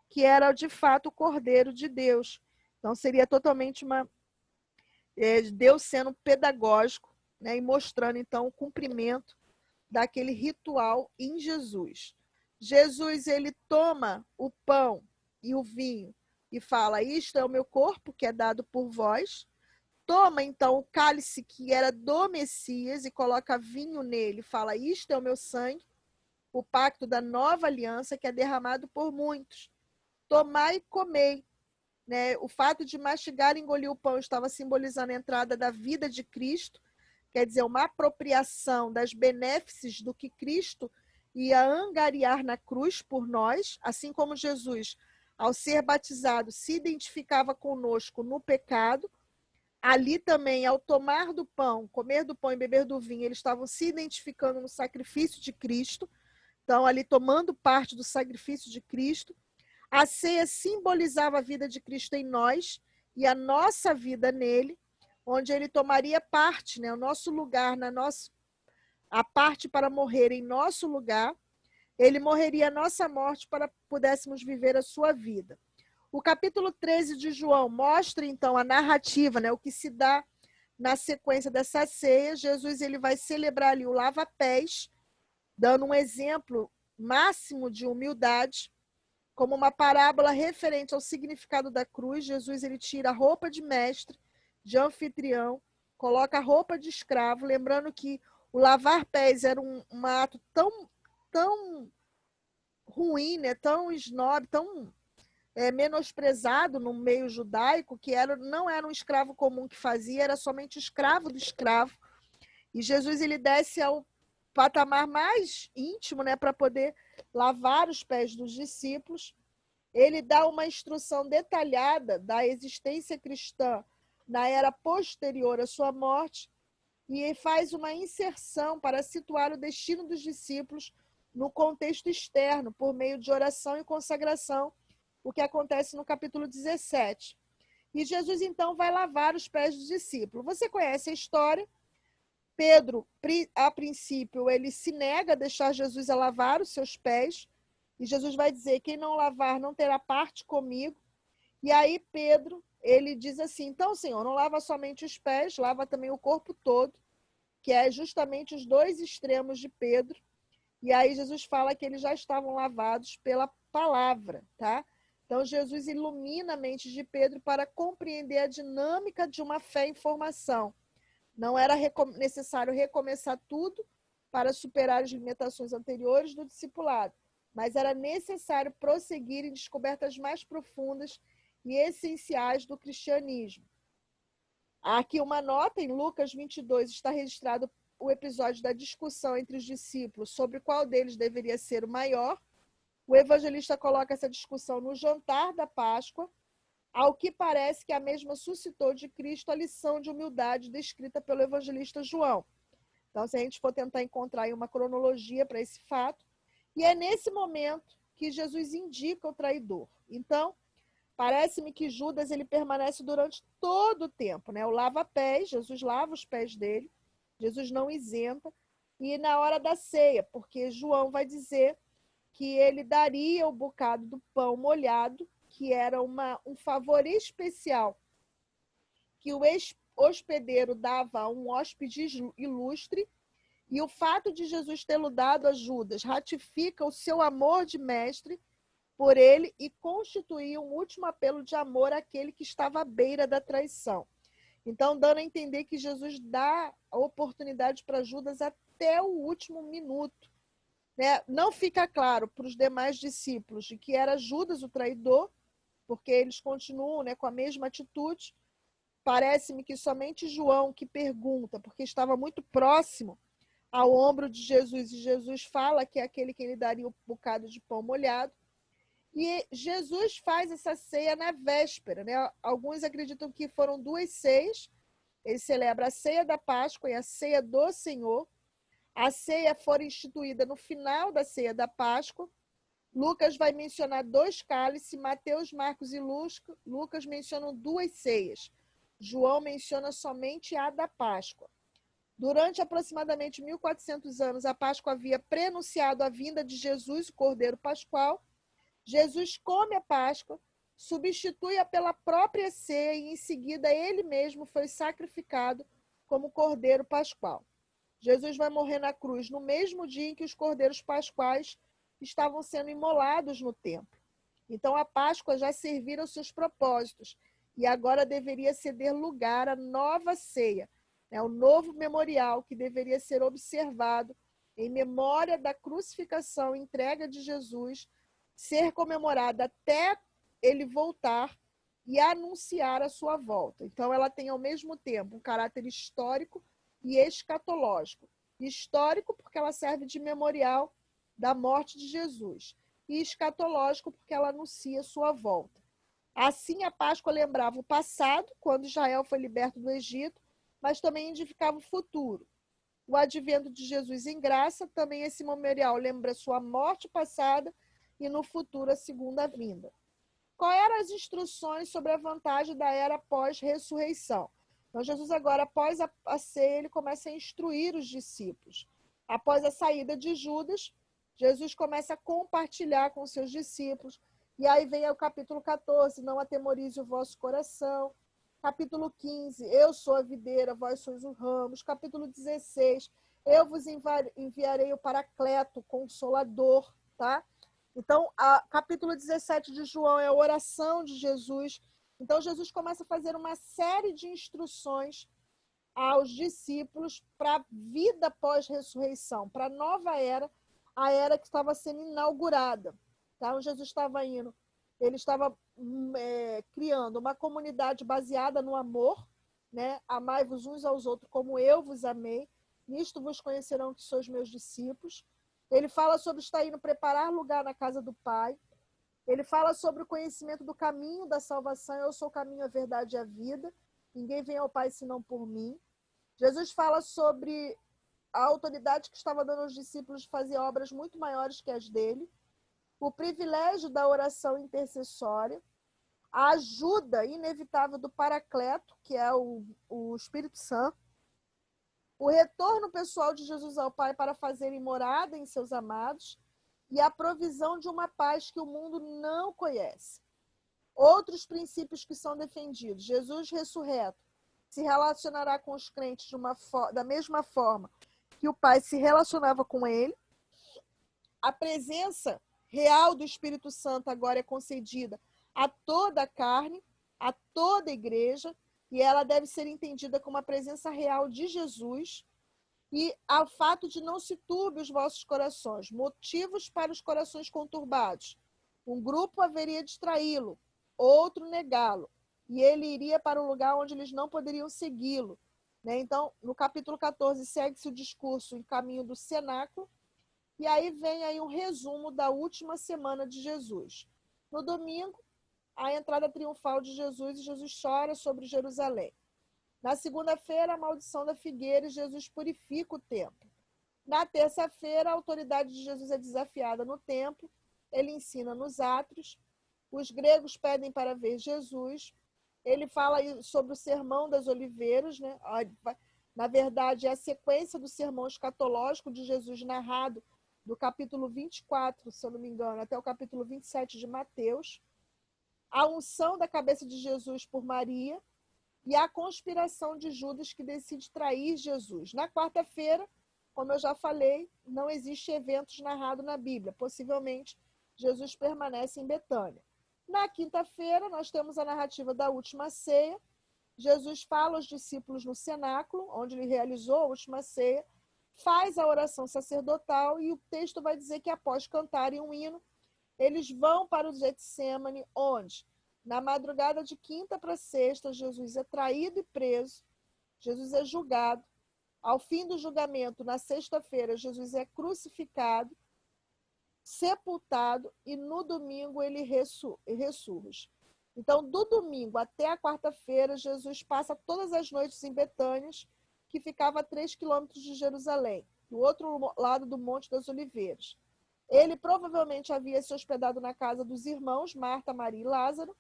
que era de fato o Cordeiro de Deus. Então seria totalmente Deus sendo pedagógico, né, e mostrando então o cumprimento daquele ritual em Jesus. Jesus, ele toma o pão e o vinho e fala: isto é o meu corpo que é dado por vós. Toma então o cálice que era do Messias e coloca vinho nele, fala: isto é o meu sangue, o pacto da nova aliança que é derramado por muitos. Tomai e comei. Né? O fato de mastigar e engolir o pão estava simbolizando a entrada da vida de Cristo, quer dizer, uma apropriação das benéfices do que Cristo ia angariar na cruz por nós, assim como Jesus, ao ser batizado, se identificava conosco no pecado. Ali também, ao tomar do pão, comer do pão e beber do vinho, eles estavam se identificando no sacrifício de Cristo. Então, ali tomando parte do sacrifício de Cristo. A ceia simbolizava a vida de Cristo em nós e a nossa vida nele, onde ele tomaria parte, né, o nosso lugar, a parte para morrer em nosso lugar. Ele morreria a nossa morte para pudéssemos viver a sua vida. O capítulo 13 de João mostra, então, a narrativa, né, o que se dá na sequência dessa ceia. Jesus ele vai celebrar ali o lava-pés, dando um exemplo máximo de humildade, como uma parábola referente ao significado da cruz. Jesus ele tira a roupa de mestre, de anfitrião, coloca a roupa de escravo, lembrando que o lavar pés era um ato tão ruim, né? Tão snob, tão menosprezado no meio judaico, que não era um escravo comum que fazia, era somente o escravo do escravo. E Jesus ele desce ao patamar mais íntimo, né, para poder lavar os pés dos discípulos. Ele dá uma instrução detalhada da existência cristã na era posterior à sua morte e faz uma inserção para situar o destino dos discípulos no contexto externo, por meio de oração e consagração, o que acontece no capítulo 17. E Jesus, então, vai lavar os pés dos discípulos. Você conhece a história. Pedro, a princípio, ele se nega a deixar Jesus a lavar os seus pés, e Jesus vai dizer: quem não lavar não terá parte comigo. E aí Pedro, ele diz assim: então, Senhor, não lava somente os pés, lava também o corpo todo, que é justamente os dois extremos de Pedro. E aí Jesus fala que eles já estavam lavados pela palavra, tá? Então Jesus ilumina a mente de Pedro para compreender a dinâmica de uma fé em formação. Não era necessário recomeçar tudo para superar as limitações anteriores do discipulado, mas era necessário prosseguir em descobertas mais profundas e essenciais do cristianismo. Há aqui uma nota: em Lucas 22 está registrado o episódio da discussão entre os discípulos sobre qual deles deveria ser o maior. O evangelista coloca essa discussão no jantar da Páscoa, ao que parece que a mesma suscitou de Cristo a lição de humildade descrita pelo evangelista João. Então, se a gente for tentar encontrar aí uma cronologia para esse fato, e é nesse momento que Jesus indica o traidor. Então, parece-me que Judas ele permanece durante todo o tempo, né? O lava-pés, Jesus lava os pés dele, Jesus não isenta, e na hora da ceia, porque João vai dizer que ele daria o bocado do pão molhado, que era um favor especial que o hospedeiro dava a um hóspede ilustre, e o fato de Jesus tê-lo dado a Judas ratifica o seu amor de mestre por ele e constituía um último apelo de amor àquele que estava à beira da traição. Então, dando a entender que Jesus dá a oportunidade para Judas até o último minuto. Né? Não fica claro para os demais discípulos de que era Judas o traidor, porque eles continuam, né, com a mesma atitude. Parece-me que somente João que pergunta, porque estava muito próximo ao ombro de Jesus, e Jesus fala que é aquele que lhe daria um bocado de pão molhado. E Jesus faz essa ceia na véspera, né? Alguns acreditam que foram duas ceias. Ele celebra a ceia da Páscoa e a ceia do Senhor. A ceia fora instituída no final da ceia da Páscoa. Lucas vai mencionar 2 cálices, Mateus, Marcos e Lucas mencionam 2 ceias. João menciona somente a da Páscoa. Durante aproximadamente 1400 anos, a Páscoa havia prenunciado a vinda de Jesus, o Cordeiro Pascual. Jesus come a Páscoa, substitui-a pela própria ceia e, em seguida, ele mesmo foi sacrificado como Cordeiro Pascual. Jesus vai morrer na cruz no mesmo dia em que os Cordeiros Pascuais estavam sendo imolados no templo. Então, a Páscoa já servira aos seus propósitos e agora deveria ceder lugar à nova ceia, o novo memorial que deveria ser observado em memória da crucificação e entrega de Jesus, ser comemorada até ele voltar e anunciar a sua volta. Então, ela tem, ao mesmo tempo, um caráter histórico e escatológico. Histórico, porque ela serve de memorial da morte de Jesus, e escatológico, porque ela anuncia sua volta. Assim, a Páscoa lembrava o passado, quando Israel foi liberto do Egito, mas também indicava o futuro. O advento de Jesus em graça, também esse memorial lembra sua morte passada e no futuro a segunda vinda. Quais eram as instruções sobre a vantagem da era pós-ressurreição? Então, Jesus agora, após a ceia, ele começa a instruir os discípulos. Após a saída de Judas, Jesus começa a compartilhar com seus discípulos. E aí vem o capítulo 14, não atemorize o vosso coração. Capítulo 15, eu sou a videira, vós sois os ramos. Capítulo 16, eu vos enviarei o Paracleto, Consolador, tá? Então, capítulo 17 de João é a oração de Jesus. Então, Jesus começa a fazer uma série de instruções aos discípulos para a vida pós-ressurreição, para a nova era, a era que estava sendo inaugurada. Então, Jesus estava indo, ele estava criando uma comunidade baseada no amor, né? Amai-vos uns aos outros como eu vos amei, nisto vos conhecerão que sois meus discípulos. Ele fala sobre estar indo preparar lugar na casa do Pai. Ele fala sobre o conhecimento do caminho da salvação. Eu sou o caminho, a verdade e a vida. Ninguém vem ao Pai senão por mim. Jesus fala sobre a autoridade que estava dando aos discípulos de fazer obras muito maiores que as dele. O privilégio da oração intercessória. A ajuda inevitável do Paracleto, que é o Espírito Santo. O retorno pessoal de Jesus ao Pai para fazerem morada em seus amados e a provisão de uma paz que o mundo não conhece. Outros princípios que são defendidos. Jesus ressurreto se relacionará com os crentes da mesma forma que o Pai se relacionava com ele. A presença real do Espírito Santo agora é concedida a toda a carne, a toda a igreja, e ela deve ser entendida como a presença real de Jesus e ao fato de não se turbe os vossos corações, motivos para os corações conturbados. Um grupo haveria de traí-lo, outro negá-lo, e ele iria para um lugar onde eles não poderiam segui-lo. Né? Então, no capítulo 14, segue-se o discurso em caminho do cenáculo, e aí vem aí um resumo da última semana de Jesus. No domingo, a entrada triunfal de Jesus, e Jesus chora sobre Jerusalém. Na segunda-feira, a maldição da figueira, e Jesus purifica o templo. Na terça-feira, a autoridade de Jesus é desafiada no templo, ele ensina nos átrios, os gregos pedem para ver Jesus, ele fala sobre o sermão das oliveiras, né? Na verdade, é a sequência do sermão escatológico de Jesus narrado do capítulo 24, se eu não me engano, até o capítulo 27 de Mateus, a unção da cabeça de Jesus por Maria e a conspiração de Judas que decide trair Jesus. Na quarta-feira, como eu já falei, não existe eventos narrados na Bíblia. Possivelmente, Jesus permanece em Betânia. Na quinta-feira, nós temos a narrativa da última ceia. Jesus fala aos discípulos no cenáculo, onde ele realizou a última ceia, faz a oração sacerdotal e o texto vai dizer que após cantarem um hino, eles vão para o Getsêmani, onde, na madrugada de quinta para sexta, Jesus é traído e preso, Jesus é julgado. Ao fim do julgamento, na sexta-feira, Jesus é crucificado, sepultado e no domingo ele ressurge. Então, do domingo até a quarta-feira, Jesus passa todas as noites em Betânia, que ficava a 3 quilômetros de Jerusalém. do outro lado do Monte das Oliveiras. Ele provavelmente havia se hospedado na casa dos irmãos, Marta, Maria e Lázaro,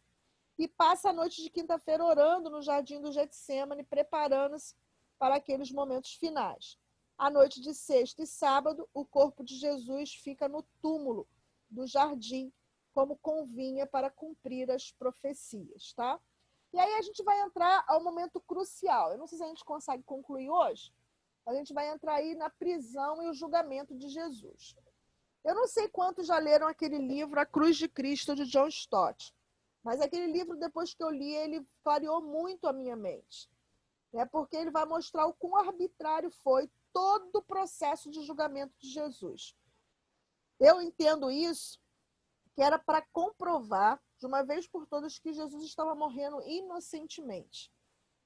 e passa a noite de quinta-feira orando no jardim do Getsêmani, preparando-se para aqueles momentos finais. À noite de sexta e sábado, o corpo de Jesus fica no túmulo do jardim, como convinha para cumprir as profecias, tá? E aí a gente vai entrar ao momento crucial. Eu não sei se a gente consegue concluir hoje. A gente vai entrar aí na prisão e o julgamento de Jesus. Eu não sei quantos já leram aquele livro A Cruz de Cristo, de John Stott. Mas aquele livro, depois que eu li, ele clareou muito a minha mente. Porque ele vai mostrar o quão arbitrário foi todo o processo de julgamento de Jesus. Eu entendo isso, que era para comprovar, de uma vez por todas, que Jesus estava morrendo inocentemente.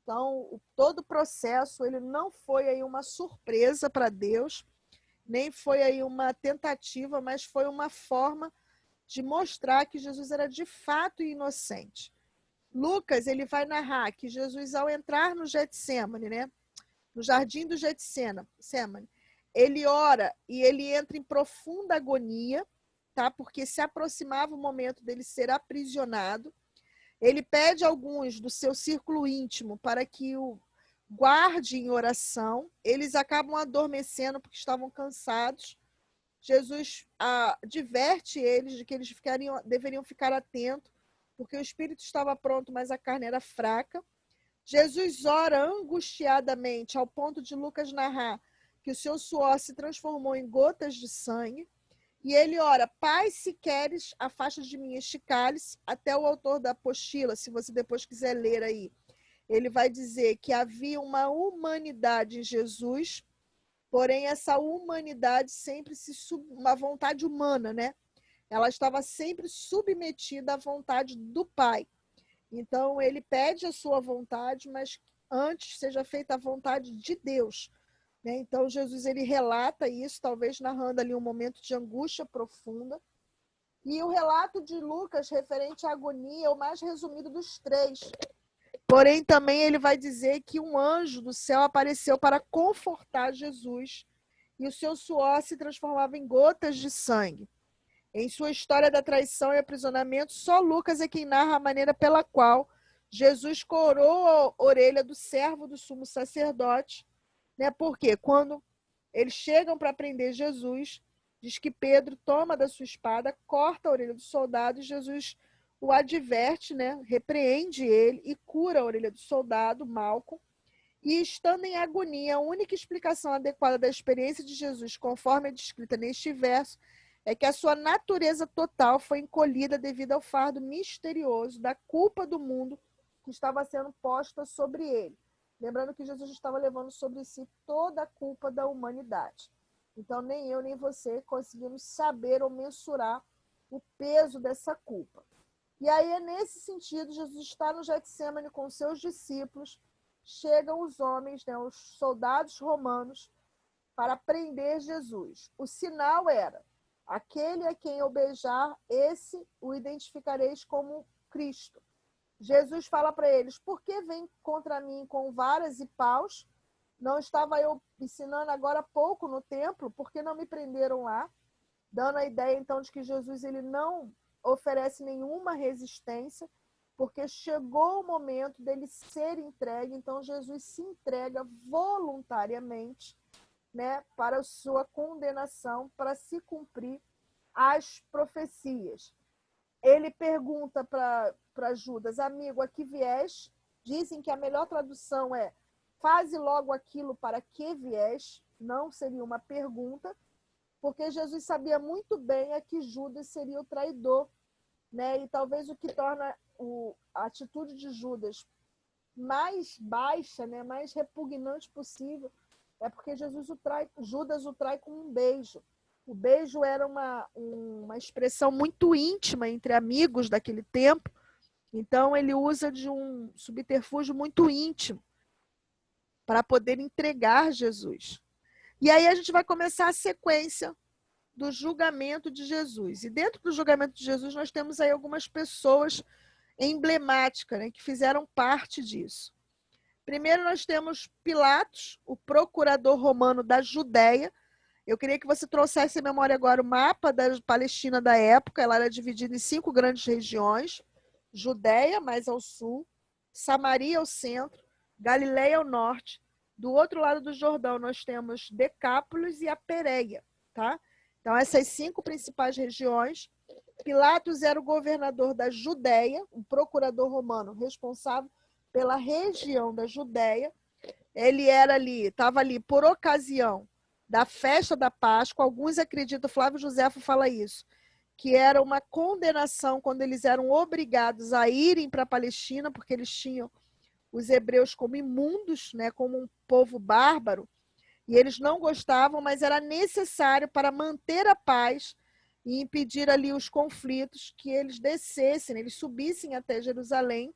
Então, todo o processo, ele não foi aí uma surpresa para Deus, nem foi aí uma tentativa, mas foi uma forma de mostrar que Jesus era de fato inocente. Lucas, ele vai narrar que Jesus, ao entrar no Getsêmani, no jardim do Getsêmani, ele ora e ele entra em profunda agonia, tá? Porque se aproximava o momento dele ser aprisionado. Ele pede a alguns do seu círculo íntimo para que o guarde em oração. Eles acabam adormecendo porque estavam cansados. Jesus adverte eles de que eles deveriam ficar atentos, porque o espírito estava pronto, mas a carne era fraca. Jesus ora angustiadamente, ao ponto de Lucas narrar que o seu suor se transformou em gotas de sangue. E ele ora: Pai, se queres, afasta de mim este cálice. Até o autor da apostila, se você depois quiser ler aí, ele vai dizer que havia uma humanidade em Jesus, porém essa humanidade sempre uma vontade humana, Ela estava sempre submetida à vontade do Pai. Então ele pede a sua vontade, mas antes seja feita a vontade de Deus. Então Jesus, ele relata isso, talvez narrando ali um momento de angústia profunda. E o relato de Lucas referente à agonia é o mais resumido dos três. Porém, também ele vai dizer que um anjo do céu apareceu para confortar Jesus e o seu suor se transformava em gotas de sangue. Em sua história da traição e aprisionamento, só Lucas é quem narra a maneira pela qual Jesus corou a orelha do servo do sumo sacerdote, porque quando eles chegam para prender Jesus, diz que Pedro toma da sua espada, corta a orelha do soldado e Jesus o adverte, repreende ele e cura a orelha do soldado, Malco. E estando em agonia, a única explicação adequada da experiência de Jesus, conforme é descrita neste verso, é que a sua natureza total foi encolhida devido ao fardo misterioso da culpa do mundo que estava sendo posta sobre ele. Lembrando que Jesus estava levando sobre si toda a culpa da humanidade. Então, nem eu, nem você conseguimos saber ou mensurar o peso dessa culpa. E aí, é nesse sentido, Jesus está no Getsêmani com seus discípulos, chegam os homens, os soldados romanos, para prender Jesus. O sinal era: aquele a quem eu beijar, esse o identificareis como Cristo. Jesus fala para eles: por que vem contra mim com varas e paus? Não estava eu ensinando agora há pouco no templo? Por que não me prenderam lá? Dando a ideia, então, de que Jesus, ele não oferece nenhuma resistência, porque chegou o momento dele ser entregue. Então, Jesus se entrega voluntariamente, para a sua condenação, para se cumprir as profecias. Ele pergunta para Judas: amigo, a que viés? Dizem que a melhor tradução é: faze logo aquilo para que viés. Não seria uma pergunta, porque Jesus sabia muito bem que Judas seria o traidor, E talvez o que torna a atitude de Judas mais baixa, mais repugnante possível, é porque Judas o trai com um beijo. O beijo era uma expressão muito íntima entre amigos daquele tempo. Então, ele usa de um subterfúgio muito íntimo para poder entregar Jesus. E aí a gente vai começar a sequência do julgamento de Jesus. E dentro do julgamento de Jesus, nós temos aí algumas pessoas emblemáticas, que fizeram parte disso. Primeiro, nós temos Pilatos, o procurador romano da Judéia, Eu queria que você trouxesse à memória agora o mapa da Palestina da época. Ela era dividida em 5 grandes regiões: Judéia, mais ao sul, Samaria ao centro, Galileia ao norte. Do outro lado do Jordão, nós temos Decápolis e a Pérea, tá? Então, essas 5 principais regiões. Pilatos era o governador da Judéia, um procurador romano responsável pela região da Judéia. Ele estava ali por ocasião da festa da Páscoa. Alguns acreditam, Flávio Josefo fala isso, que era uma condenação quando eles eram obrigados a irem para a Palestina, porque eles tinham os hebreus como imundos, né, como um povo bárbaro, e eles não gostavam, mas era necessário para manter a paz e impedir ali os conflitos, que eles descessem, eles subissem até Jerusalém,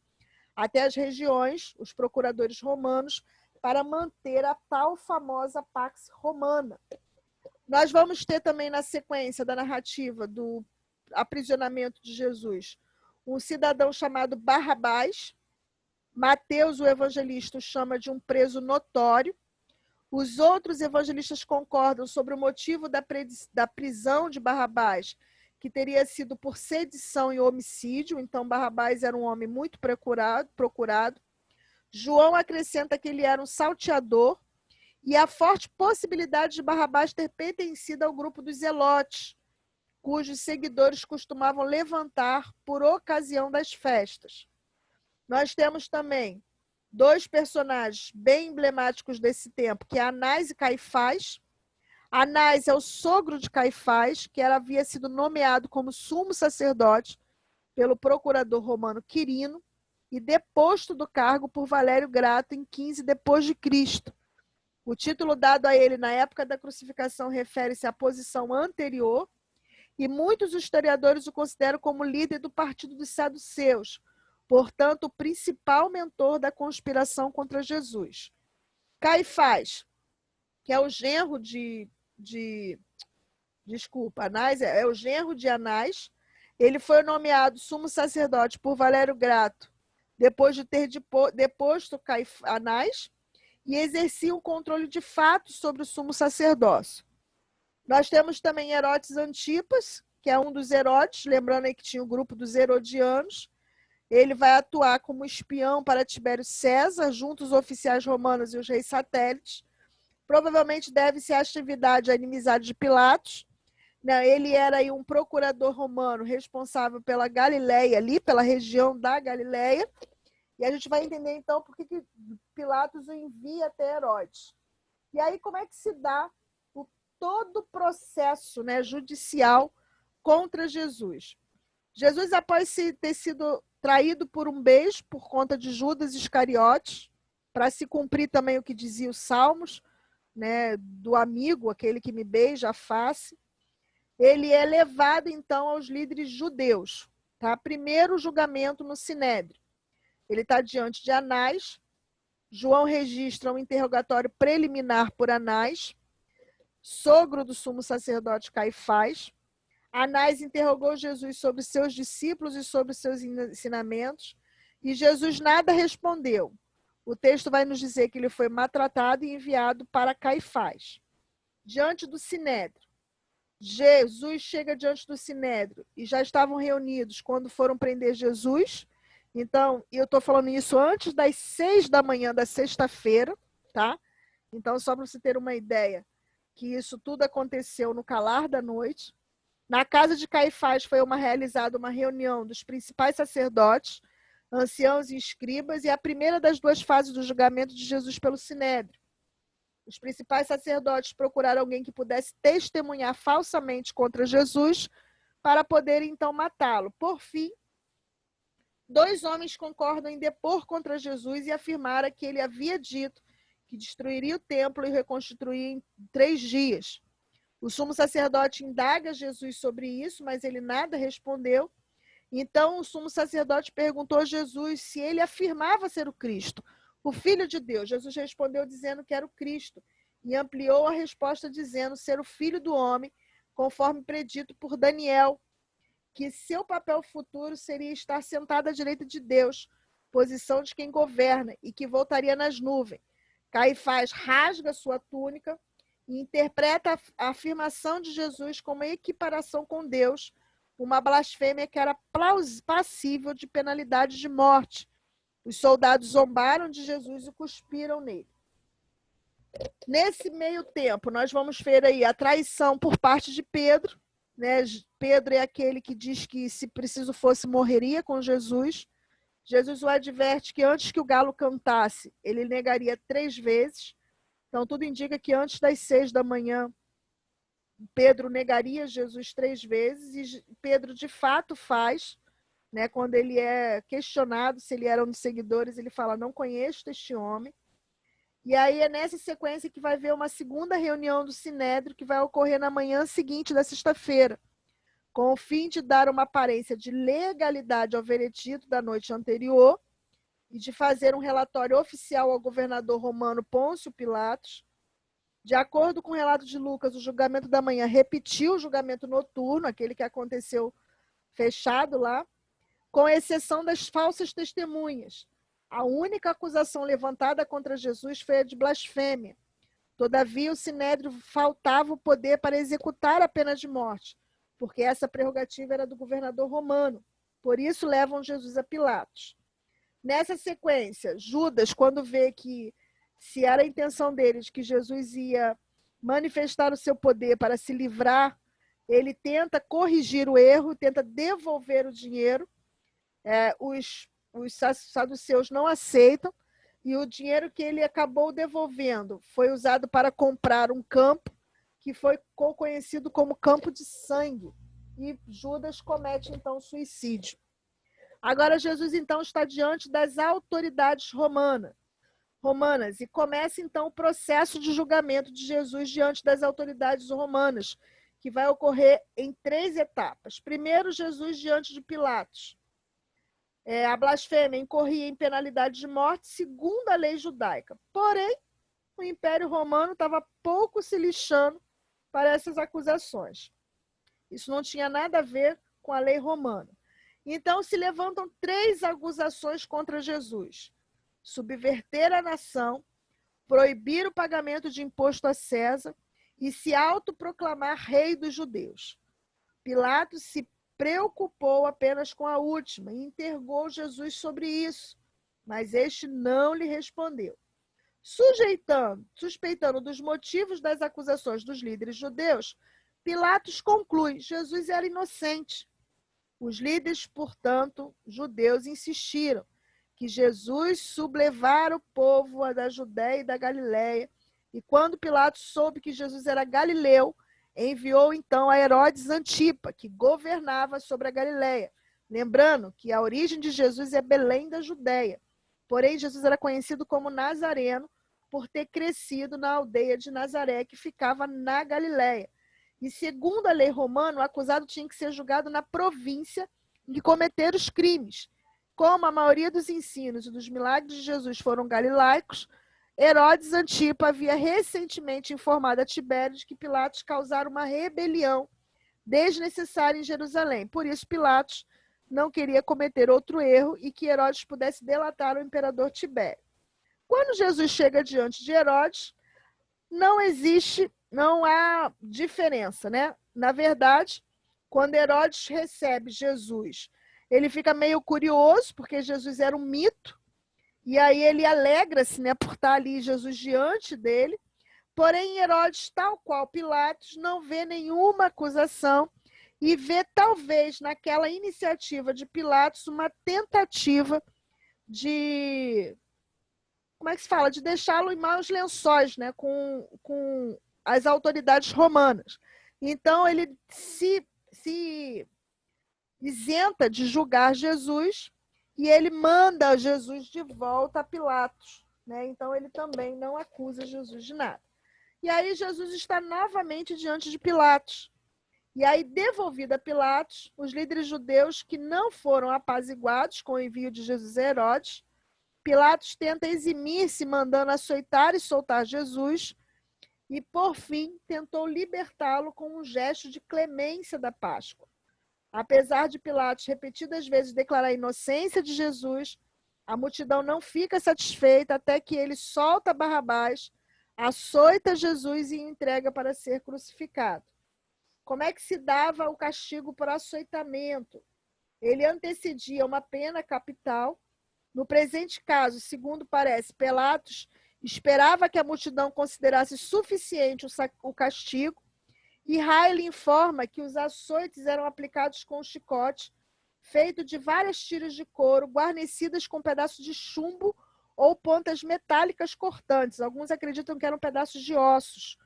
até as regiões, os procuradores romanos, para manter a tal famosa Pax Romana. Nós vamos ter também na sequência da narrativa do aprisionamento de Jesus um cidadão chamado Barrabás. Mateus, o evangelista, o chama de um preso notório. Os outros evangelistas concordam sobre o motivo da prisão de Barrabás, que teria sido por sedição e homicídio. Então, Barrabás era um homem muito procurado. João acrescenta que ele era um salteador e a forte possibilidade de Barrabás ter pertencido ao grupo dos zelotes, cujos seguidores costumavam levantar por ocasião das festas. Nós temos também 2 personagens bem emblemáticos desse tempo, que é Anás e Caifás. Anás é o sogro de Caifás, que havia sido nomeado como sumo sacerdote pelo procurador romano Quirino e deposto do cargo por Valério Grato em 15 depois de Cristo. O título dado a ele na época da crucificação refere-se à posição anterior, e muitos historiadores o consideram como líder do partido dos saduceus, portanto, o principal mentor da conspiração contra Jesus. Caifás, que é o genro Anás, é o genro de Anás. Ele foi nomeado sumo sacerdote por Valério Grato, depois de ter deposto Anás, e exercia um controle de fato sobre o sumo sacerdócio. Nós temos também Herodes Antipas, que é um dos Herodes, lembrando aí que tinha o grupo dos herodianos. Ele vai atuar como espião para Tibério César, junto aos oficiais romanos e os reis satélites. Provavelmente deve-se à atividade, à inimizade de Pilatos. Ele era aí um procurador romano responsável pela Galileia, ali pela região da Galileia. E a gente vai entender, então, por que Pilatos o envia até Herodes. E aí, como é que se dá todo o processo, né, judicial contra Jesus? Jesus, após ter sido traído por um beijo, por conta de Judas Iscariotes, para se cumprir também o que dizia os Salmos, né, do amigo, aquele que me beija a face, ele é levado, então, aos líderes judeus. Tá? Primeiro julgamento no Sinédrio. Ele está diante de Anás. João registra um interrogatório preliminar por Anás, sogro do sumo sacerdote Caifás. Anás interrogou Jesus sobre seus discípulos e sobre seus ensinamentos, e Jesus nada respondeu. O texto vai nos dizer que ele foi maltratado e enviado para Caifás. Diante do Sinédrio. Jesus chega diante do Sinédrio e já estavam reunidos quando foram prender Jesus. Então, eu estou falando isso antes das 6 da manhã da sexta-feira, tá? Então, só para você ter uma ideia, que isso tudo aconteceu no calar da noite. Na casa de Caifás foi realizada uma reunião dos principais sacerdotes, anciãos e escribas, e a primeira das 2 fases do julgamento de Jesus pelo Sinédrio. Os principais sacerdotes procuraram alguém que pudesse testemunhar falsamente contra Jesus para poder, então, matá-lo. Por fim, 2 homens concordam em depor contra Jesus e afirmaram que ele havia dito que destruiria o templo e reconstruiria em 3 dias. O sumo sacerdote indaga Jesus sobre isso, mas ele nada respondeu. Então, o sumo sacerdote perguntou a Jesus se ele afirmava ser o Cristo, o Filho de Deus. Jesus respondeu dizendo que era o Cristo e ampliou a resposta dizendo ser o Filho do Homem, conforme predito por Daniel, que seu papel futuro seria estar sentado à direita de Deus, posição de quem governa, e que voltaria nas nuvens. Caifás rasga sua túnica e interpreta a afirmação de Jesus como equiparação com Deus, uma blasfêmia que era passível de penalidade de morte. Os soldados zombaram de Jesus e cuspiram nele. Nesse meio tempo, nós vamos ver aí a traição por parte de Pedro, né? Pedro é aquele que diz que, se preciso fosse, morreria com Jesus. Jesus o adverte que antes que o galo cantasse, ele negaria 3 vezes. Então, tudo indica que antes das 6 da manhã, Pedro negaria Jesus 3 vezes, e Pedro de fato faz, né? Quando ele é questionado se ele era um dos seguidores, ele fala: não conheço este homem. E aí é nessa sequência que vai haver uma segunda reunião do Sinédrio, que vai ocorrer na manhã seguinte da sexta-feira, com o fim de dar uma aparência de legalidade ao veredito da noite anterior e de fazer um relatório oficial ao governador romano Pôncio Pilatos. De acordo com o relato de Lucas, o julgamento da manhã repetiu o julgamento noturno, aquele que aconteceu fechado lá, com exceção das falsas testemunhas. A única acusação levantada contra Jesus foi a de blasfêmia. Todavia, o Sinédrio faltava o poder para executar a pena de morte, porque essa prerrogativa era do governador romano. Por isso, levam Jesus a Pilatos. Nessa sequência, Judas, quando vê que, se era a intenção deles, que Jesus ia manifestar o seu poder para se livrar, ele tenta corrigir o erro, tenta devolver o dinheiro. Os saduceus não aceitam, e o dinheiro que ele acabou devolvendo foi usado para comprar um campo que ficou conhecido como Campo de Sangue, e Judas comete então suicídio. Agora Jesus então está diante das autoridades romanas e começa então o processo de julgamento de Jesus diante das autoridades romanas, que vai ocorrer em 3 etapas. Primeiro, Jesus diante de Pilatos. A blasfêmia incorria em penalidade de morte segundo a lei judaica. Porém, o Império Romano estava pouco se lixando para essas acusações. Isso não tinha nada a ver com a lei romana. Então, se levantam 3 acusações contra Jesus: subverter a nação, proibir o pagamento de imposto a César e se autoproclamar rei dos judeus. Pilatos se preocupou apenas com a última e interrogou Jesus sobre isso, mas este não lhe respondeu. Suspeitando dos motivos das acusações dos líderes judeus, Pilatos conclui: Jesus era inocente. Os líderes, portanto, judeus, insistiram que Jesus sublevara o povo da Judéia e da Galiléia, e quando Pilatos soube que Jesus era galileu, enviou então a Herodes Antipa, que governava sobre a Galiléia. Lembrando que a origem de Jesus é Belém da Judéia. Porém, Jesus era conhecido como Nazareno por ter crescido na aldeia de Nazaré, que ficava na Galiléia. E segundo a lei romana, o acusado tinha que ser julgado na província em que cometer os crimes. Como a maioria dos ensinos e dos milagres de Jesus foram galilaicos, Herodes Antipa havia recentemente informado a Tibério de que Pilatos causara uma rebelião desnecessária em Jerusalém. Por isso, Pilatos não queria cometer outro erro e que Herodes pudesse delatar o imperador Tibério. Quando Jesus chega diante de Herodes, não há diferença, né? Na verdade, quando Herodes recebe Jesus, ele fica meio curioso, porque Jesus era um mito, e aí ele alegra-se, né, por estar ali Jesus diante dele. Porém, Herodes, tal qual Pilatos, não vê nenhuma acusação e vê, talvez, naquela iniciativa de Pilatos, uma tentativa de... Como é que se fala? De deixá-lo em maus lençóis, né, com as autoridades romanas. Então, ele se isenta de julgar Jesus e ele manda Jesus de volta a Pilatos, né? Então, ele também não acusa Jesus de nada. E aí, Jesus está novamente diante de Pilatos. E aí, devolvido a Pilatos, os líderes judeus que não foram apaziguados com o envio de Jesus a Herodes, Pilatos tenta eximir-se, mandando açoitar e soltar Jesus, e, por fim, tentou libertá-lo com um gesto de clemência da Páscoa. Apesar de Pilatos repetidas vezes declarar a inocência de Jesus, a multidão não fica satisfeita até que ele solta Barrabás, açoita Jesus e o entrega para ser crucificado. Como é que se dava o castigo por açoitamento? Ele antecedia uma pena capital. No presente caso, segundo parece, Pilatos esperava que a multidão considerasse suficiente o castigo, e Riley informa que os açoites eram aplicados com um chicote feito de várias tiras de couro, guarnecidas com pedaços de chumbo ou pontas metálicas cortantes. Alguns acreditam que eram pedaços de ossos.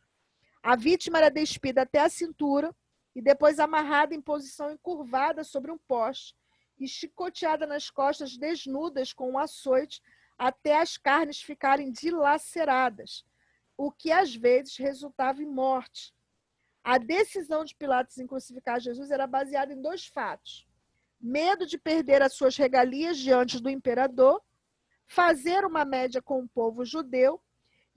A vítima era despida até a cintura e depois amarrada em posição encurvada sobre um poste e chicoteada nas costas desnudas com um açoite até as carnes ficarem dilaceradas, o que às vezes resultava em morte. A decisão de Pilatos em crucificar Jesus era baseada em 2 fatos: medo de perder as suas regalias diante do imperador, fazer uma média com o povo judeu,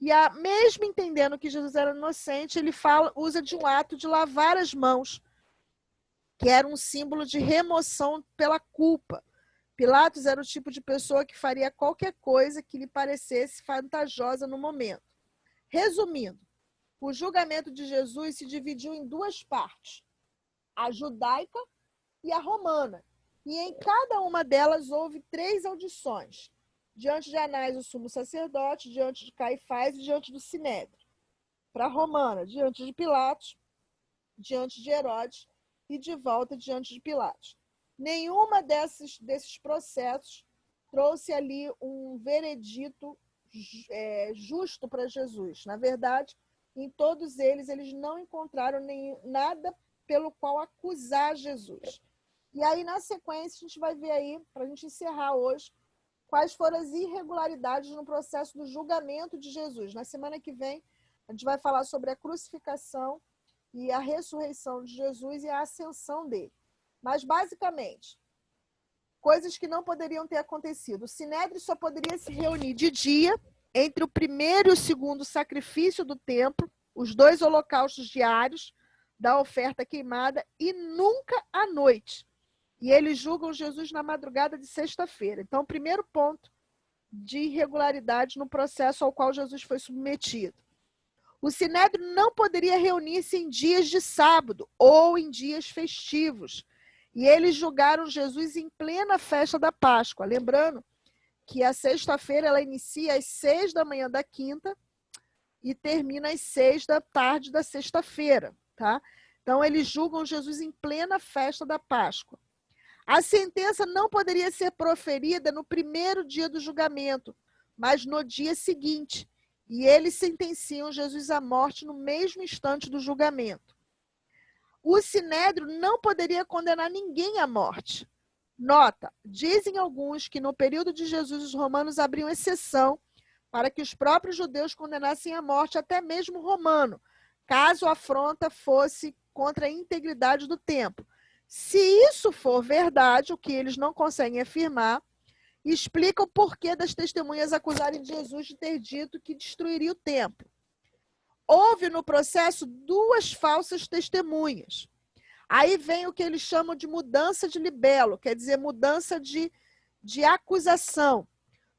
e mesmo entendendo que Jesus era inocente, ele usa de um ato de lavar as mãos, que era um símbolo de remoção pela culpa. Pilatos era o tipo de pessoa que faria qualquer coisa que lhe parecesse vantajosa no momento. Resumindo, o julgamento de Jesus se dividiu em 2 partes, a judaica e a romana. E em cada uma delas houve 3 audições, diante de Anás, o sumo sacerdote, diante de Caifás e diante do Sinédrio. Para a romana, diante de Pilatos, diante de Herodes e de volta diante de Pilatos. Nenhuma desses processos trouxe ali um veredito justo para Jesus. Na verdade, em todos eles não encontraram nada pelo qual acusar Jesus. E aí, na sequência, a gente vai ver aí, para a gente encerrar hoje, quais foram as irregularidades no processo do julgamento de Jesus. Na semana que vem, a gente vai falar sobre a crucificação e a ressurreição de Jesus e a ascensão dele. Mas, basicamente, coisas que não poderiam ter acontecido. O Sinédrio só poderia se reunir de dia, entre o primeiro e o segundo sacrifício do templo, os 2 holocaustos diários da oferta queimada, e nunca à noite. E eles julgam Jesus na madrugada de sexta-feira. Então, o primeiro ponto de irregularidade no processo ao qual Jesus foi submetido. O Sinédrio não poderia reunir-se em dias de sábado ou em dias festivos. E eles julgaram Jesus em plena festa da Páscoa. Lembrando que a sexta-feira ela inicia às 6 da manhã da quinta e termina às 6 da tarde da sexta-feira, tá? Então, eles julgam Jesus em plena festa da Páscoa. A sentença não poderia ser proferida no primeiro dia do julgamento, mas no dia seguinte. E eles sentenciam Jesus à morte no mesmo instante do julgamento. O Sinédrio não poderia condenar ninguém à morte. Nota, dizem alguns que no período de Jesus os romanos abriam exceção para que os próprios judeus condenassem à morte até mesmo romano, caso a afronta fosse contra a integridade do templo. Se isso for verdade, o que eles não conseguem afirmar, explica o porquê das testemunhas acusarem Jesus de ter dito que destruiria o templo. Houve no processo 2 falsas testemunhas. Aí vem o que eles chamam de mudança de libelo, quer dizer, mudança de acusação.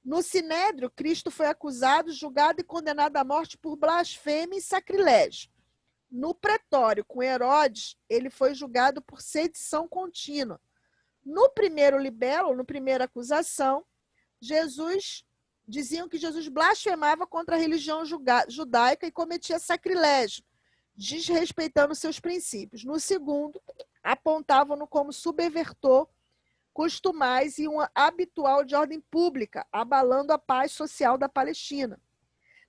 No Sinédrio, Cristo foi acusado, julgado e condenado à morte por blasfêmia e sacrilégio. No pretório, com Herodes, ele foi julgado por sedição contínua. No primeiro libelo, na primeira acusação, diziam que Jesus blasfemava contra a religião judaica e cometia sacrilégio, desrespeitando seus princípios. No segundo, apontavam-no como subvertor costumais e um habitual de ordem pública, abalando a paz social da Palestina.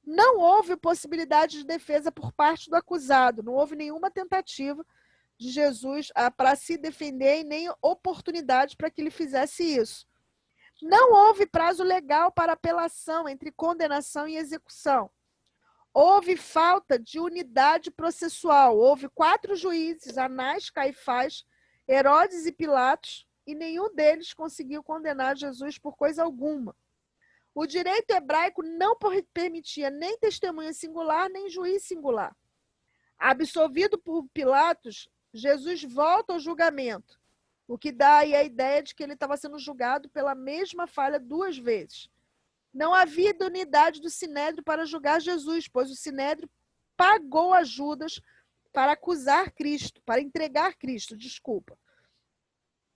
Não houve possibilidade de defesa por parte do acusado, não houve nenhuma tentativa de Jesus para se defender e nem oportunidade para que ele fizesse isso. Não houve prazo legal para apelação entre condenação e execução. Houve falta de unidade processual. Houve 4 juízes, Anás, Caifás, Herodes e Pilatos, e nenhum deles conseguiu condenar Jesus por coisa alguma. O direito hebraico não permitia nem testemunha singular, nem juiz singular. Absolvido por Pilatos, Jesus volta ao julgamento, o que dá aí a ideia de que ele estava sendo julgado pela mesma falha 2 vezes. Não havia idoneidade do Sinédrio para julgar Jesus, pois o Sinédrio pagou a Judas para acusar Cristo, para entregar Cristo, desculpa.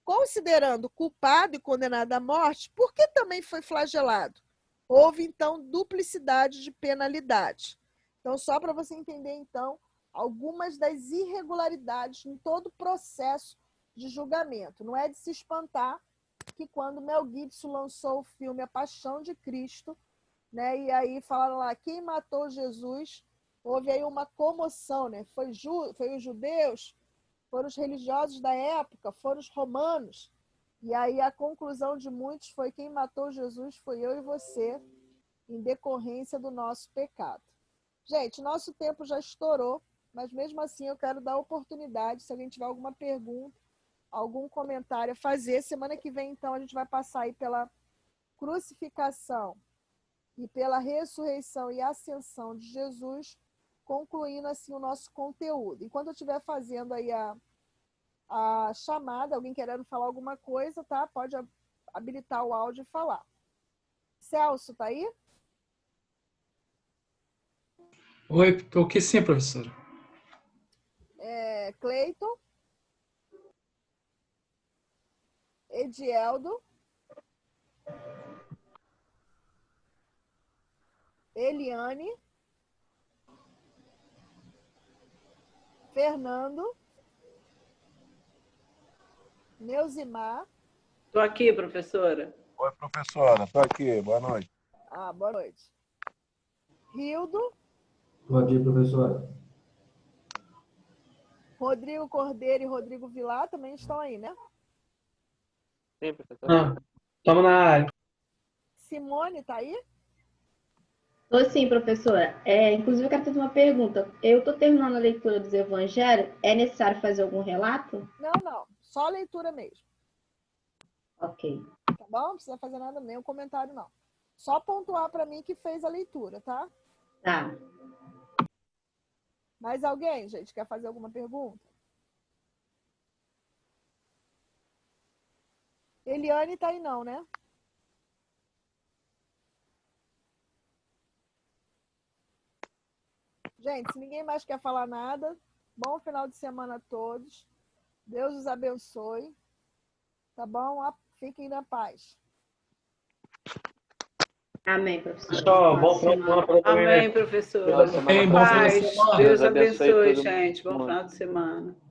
Considerando culpado e condenado à morte, por que também foi flagelado? Houve, então, duplicidade de penalidade. Então, só para você entender, então, algumas das irregularidades em todo o processo de julgamento. Não é de se espantar que quando Mel Gibson lançou o filme A Paixão de Cristo, né, e aí falaram lá, quem matou Jesus, houve aí uma comoção, né? Foi os judeus, foram os religiosos da época, foram os romanos. E aí a conclusão de muitos foi quem matou Jesus foi eu e você, em decorrência do nosso pecado. Gente, nosso tempo já estourou, mas mesmo assim eu quero dar oportunidade, se alguém tiver alguma pergunta, algum comentário a fazer. Semana que vem, então, a gente vai passar aí pela crucificação e pela ressurreição e ascensão de Jesus, concluindo assim o nosso conteúdo. Enquanto eu estiver fazendo aí a chamada, alguém querendo falar alguma coisa, tá? Pode habilitar o áudio e falar. Celso, tá aí? Oi, tô aqui sim, professora. Cleiton? Edieldo? Eliane? Fernando? Neuzimar? Estou aqui, professora. Oi, professora. Estou aqui. Boa noite. Boa noite. Rildo? Estou aqui, professora. Rodrigo Cordeiro e Rodrigo Vilar também estão aí, né? Sim, professor. Estamos na área. Simone, tá aí? Tô sim, professora. Inclusive, eu quero fazer uma pergunta. Eu estou terminando a leitura dos evangelhos. É necessário fazer algum relato? Não. Só a leitura mesmo. Ok. Tá bom? Não precisa fazer nada, nem um comentário, não. Só pontuar para mim que fez a leitura, tá? Tá. Mais alguém, gente, quer fazer alguma pergunta? Eliane tá aí não, né? Gente, se ninguém mais quer falar nada, bom final de semana a todos. Deus os abençoe. Tá bom? Fiquem na paz. Amém, professora. Pessoal, bom final de semana para todo mundo. Amém, professor. Boa semana Bom pra final de Paz. semana. Deus Deus abençoe abençoe, todo gente. Bom mundo. final de semana.